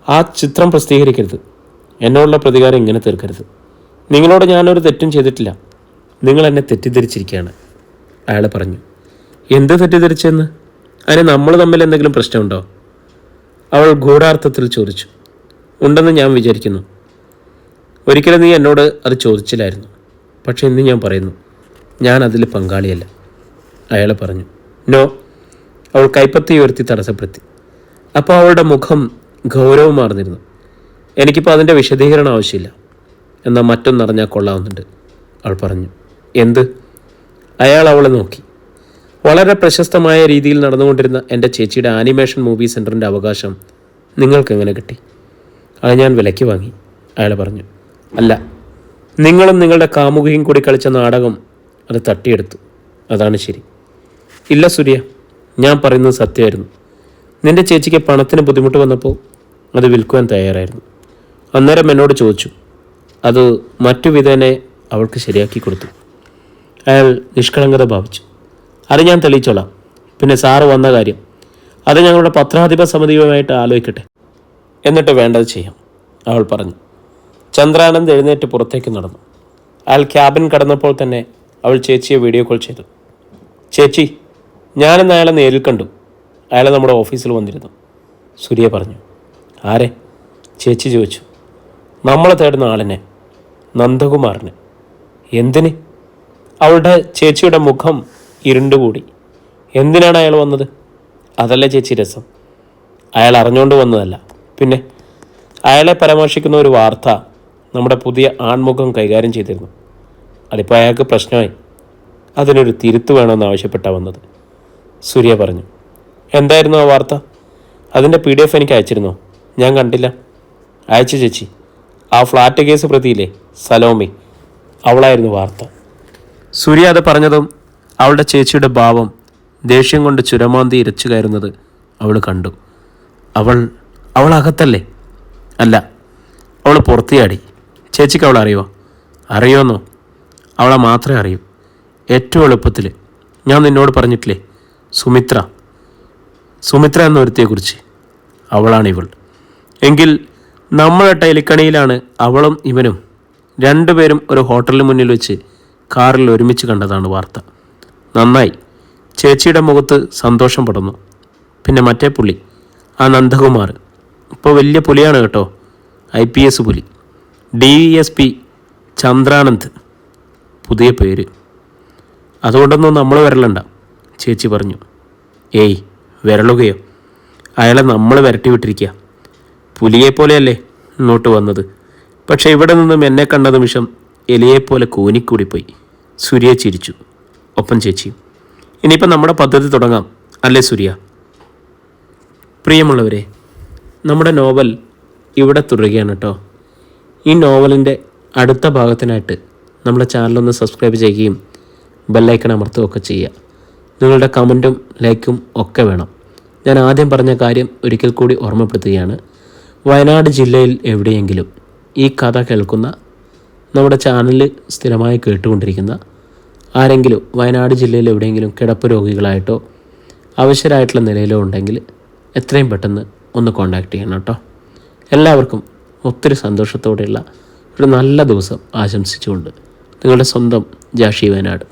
ആ ചിത്രം പ്രസിദ്ധീകരിക്കരുത്. എന്നോടുള്ള പ്രതികാരം ഇങ്ങനെ തീർക്കരുത്. നിങ്ങളോട് ഞാനൊരു തെറ്റും ചെയ്തിട്ടില്ല. നിങ്ങൾ എന്നെ തെറ്റിദ്ധരിച്ചിരിക്കുകയാണ്, അയാൾ പറഞ്ഞു. എന്ത് തെറ്റിദ്ധരിച്ചെന്ന്? അതിന് നമ്മൾ തമ്മിൽ എന്തെങ്കിലും പ്രശ്നമുണ്ടോ? അവൾ ഗൂഢാർത്ഥത്തിൽ ചോദിച്ചു. ഉണ്ടെന്ന് ഞാൻ വിചാരിക്കുന്നു. ഒരിക്കലും നീ എന്നോട് അത് ചോദിച്ചില്ലായിരുന്നു. പക്ഷെ ഇന്ന് ഞാൻ പറയുന്നു, ഞാൻ അതിൽ പങ്കാളിയല്ല, അയാൾ പറഞ്ഞു. നോ, അവൾ കൈപ്പത്തി ഉയർത്തി തടസ്സപ്പെടുത്തി. അപ്പോൾ അവളുടെ മുഖം ഗൗരവം മാറുന്നിരുന്നു. എനിക്കിപ്പോൾ അതിൻ്റെ വിശദീകരണം ആവശ്യമില്ല. എന്നാൽ മറ്റൊന്നറിഞ്ഞാൽ കൊള്ളാവുന്നുണ്ട്, അവൾ പറഞ്ഞു. എന്ത്? അയാൾ അവളെ നോക്കി. വളരെ പ്രശസ്തമായ രീതിയിൽ നടന്നുകൊണ്ടിരുന്ന എൻ്റെ ചേച്ചിയുടെ ആനിമേഷൻ മൂവി സെൻറ്ററിൻ്റെ അവകാശം നിങ്ങൾക്കെങ്ങനെ കിട്ടി? അത് ഞാൻ വിലയ്ക്ക് വാങ്ങി, അയാൾ പറഞ്ഞു. അല്ല, നിങ്ങളും നിങ്ങളുടെ കാമുകിയും കൂടി കളിച്ച നാടകം അത് തട്ടിയെടുത്തു. അതാണ് ശരി. ഇല്ല സൂര്യ, ഞാൻ പറയുന്നത് സത്യമായിരുന്നു. നിൻ്റെ ചേച്ചിക്ക് പണത്തിന് ബുദ്ധിമുട്ട് വന്നപ്പോൾ അത് വിൽക്കുവാൻ തയ്യാറായിരുന്നു. അന്നേരം എന്നോട് ചോദിച്ചു. അത് മറ്റു വിധേനെ അവൾക്ക് ശരിയാക്കി കൊടുത്തു. അയാൾ നിഷ്കളങ്കത ഭാവിച്ചു. അത് ഞാൻ തെളിയിച്ചോളാം. പിന്നെ സാറ് വന്ന കാര്യം, അത് ഞങ്ങളുടെ പത്രാധിപ സമിതിയുമായിട്ട് ആലോചിക്കട്ടെ, എന്നിട്ട് വേണ്ടത് ചെയ്യാം, അവൾ പറഞ്ഞു. ചന്ദ്രാനന്ദ് എഴുന്നേറ്റ് പുറത്തേക്ക് നടന്നു. അയാൾ ക്യാബിൻ കടന്നപ്പോൾ തന്നെ അവൾ ചേച്ചിയെ വീഡിയോ കോൾ ചെയ്തു. ചേച്ചി, ഞാനിന്ന് അയാളെ നേരിൽ കണ്ടു. അയാൾ നമ്മുടെ ഓഫീസിൽ വന്നിരുന്നു, സൂര്യ പറഞ്ഞു. ആരെ? ചേച്ചി ചോദിച്ചു. നമ്മൾ തേടുന്ന ആളിനെ, നന്ദകുമാറിനെ. എന്തിന്? അവളുടെ ചേച്ചിയുടെ മുഖം ഇരുണ്ടുകൂടി. എന്തിനാണ് അയാൾ വന്നത്? അതല്ല ചേച്ചി രസം. അയാൾ അറിഞ്ഞുകൊണ്ട് വന്നതല്ല. പിന്നെ അയാളെ പരാമർശിക്കുന്ന ഒരു വാർത്ത നമ്മുടെ പുതിയ ആൺമുഖം കൈകാര്യം ചെയ്തിരുന്നു. അതിപ്പോൾ അയാൾക്ക് പ്രശ്നമായി. അതിനൊരു തിരുത്ത് വേണമെന്ന് ആവശ്യപ്പെട്ടാണ് വന്നത്, സൂര്യ പറഞ്ഞു. എന്തായിരുന്നു ആ വാർത്ത? അതിൻ്റെ PDF എനിക്ക് അയച്ചിരുന്നോ? ഞാൻ കണ്ടില്ല. അയച്ചു ചേച്ചി. ആ ഫ്ലാറ്റ് കേസ് പ്രതിയില്ലേ, സലോമി, അവളായിരുന്നു വാർത്ത. സൂര്യ അത് പറഞ്ഞതും അവളുടെ ചേച്ചിയുടെ ഭാവം ദേഷ്യം കൊണ്ട് ചുരമാന്തി ഇരച്ചു കയറുന്നത് അവൾ കണ്ടു. അവൾ അകത്തല്ലേ? അല്ല, അവൾ പുറത്തിയാടി. ചേച്ചിക്ക് അവളെ അറിയുമോ? അറിയുമെന്നോ? അവളെ മാത്രമേ അറിയൂ. ഏറ്റവും എളുപ്പത്തിൽ ഞാൻ നിന്നോട് പറഞ്ഞിട്ടില്ലേ, സുമിത്ര എന്നൊരുത്തിയെക്കുറിച്ച്. അവളാണിവൾ. എങ്കിൽ നമ്മുടെ ടൈലിക്കണിയിലാണ് അവളും ഇവനും രണ്ടുപേരും ഒരു ഹോട്ടലിന് മുന്നിൽ വെച്ച് കാറിൽ ഒരുമിച്ച് കണ്ടതാണ് വാർത്ത. നന്നായി. ചേച്ചിയുടെ മുഖത്ത് സന്തോഷം പടർന്നു. പിന്നെ മറ്റേ പുള്ളി, ആ നന്ദകുമാർ, ഇപ്പോൾ വലിയ പുലിയാണ് കേട്ടോ. IPS പുലി. DSP ചന്ദ്രാനന്ദ്, പുതിയ പേര്. അതുകൊണ്ടൊന്നും നമ്മൾ വിരലണ്ട, ചേച്ചി പറഞ്ഞു. ഏയ്, വിരളുകയോ? അയാളെ നമ്മൾ വിരട്ടി വിട്ടിരിക്കുക. പുലിയെപ്പോലെയല്ലേ ഇങ്ങോട്ട് വന്നത്. പക്ഷേ ഇവിടെ നിന്നും എന്നെ കണ്ട നിമിഷം എലിയെപ്പോലെ കൂനിക്കൂടിപ്പോയി. സൂര്യ ചിരിച്ചു, ഒപ്പം ചേച്ചിയും. ഇനിയിപ്പോൾ നമ്മുടെ പദ്ധതി തുടങ്ങാം അല്ലേ സൂര്യ? പ്രിയമുള്ളവരെ, നമ്മുടെ നോവൽ ഇവിടെ തുടരുകയാണ് കേട്ടോ. ഈ നോവലിൻ്റെ അടുത്ത ഭാഗത്തിനായിട്ട് നമ്മുടെ ചാനലൊന്ന് സബ്സ്ക്രൈബ് ചെയ്യുകയും ബെല്ലൈക്കൺ അമർത്തുകയൊക്കെ ചെയ്യുക. നിങ്ങളുടെ കമൻറ്റും ലൈക്കും ഒക്കെ വേണം. ഞാൻ ആദ്യം പറഞ്ഞ കാര്യം ഒരിക്കൽ കൂടി ഓർമ്മപ്പെടുത്തുകയാണ്. വയനാട് ജില്ലയിൽ എവിടെയെങ്കിലും ഈ കഥ കേൾക്കുന്ന, നമ്മുടെ ചാനൽ സ്ഥിരമായി കേട്ടുകൊണ്ടിരിക്കുന്ന ആരെങ്കിലും വയനാട് ജില്ലയിൽ എവിടെയെങ്കിലും കിടപ്പ് രോഗികളായിട്ടോ അവശരായിട്ടുള്ള നിലയിലോ ഉണ്ടെങ്കിൽ എത്രയും പെട്ടെന്ന് ഒന്ന് കോൺടാക്റ്റ് ചെയ്യണം കേട്ടോ. എല്ലാവർക്കും ഒത്തിരി സന്തോഷത്തോടെയുള്ള ഒരു നല്ല ദിവസം ആശംസിച്ചുകൊണ്ട് നിങ്ങളുടെ സ്വന്തം ജാഷി വയനാട്.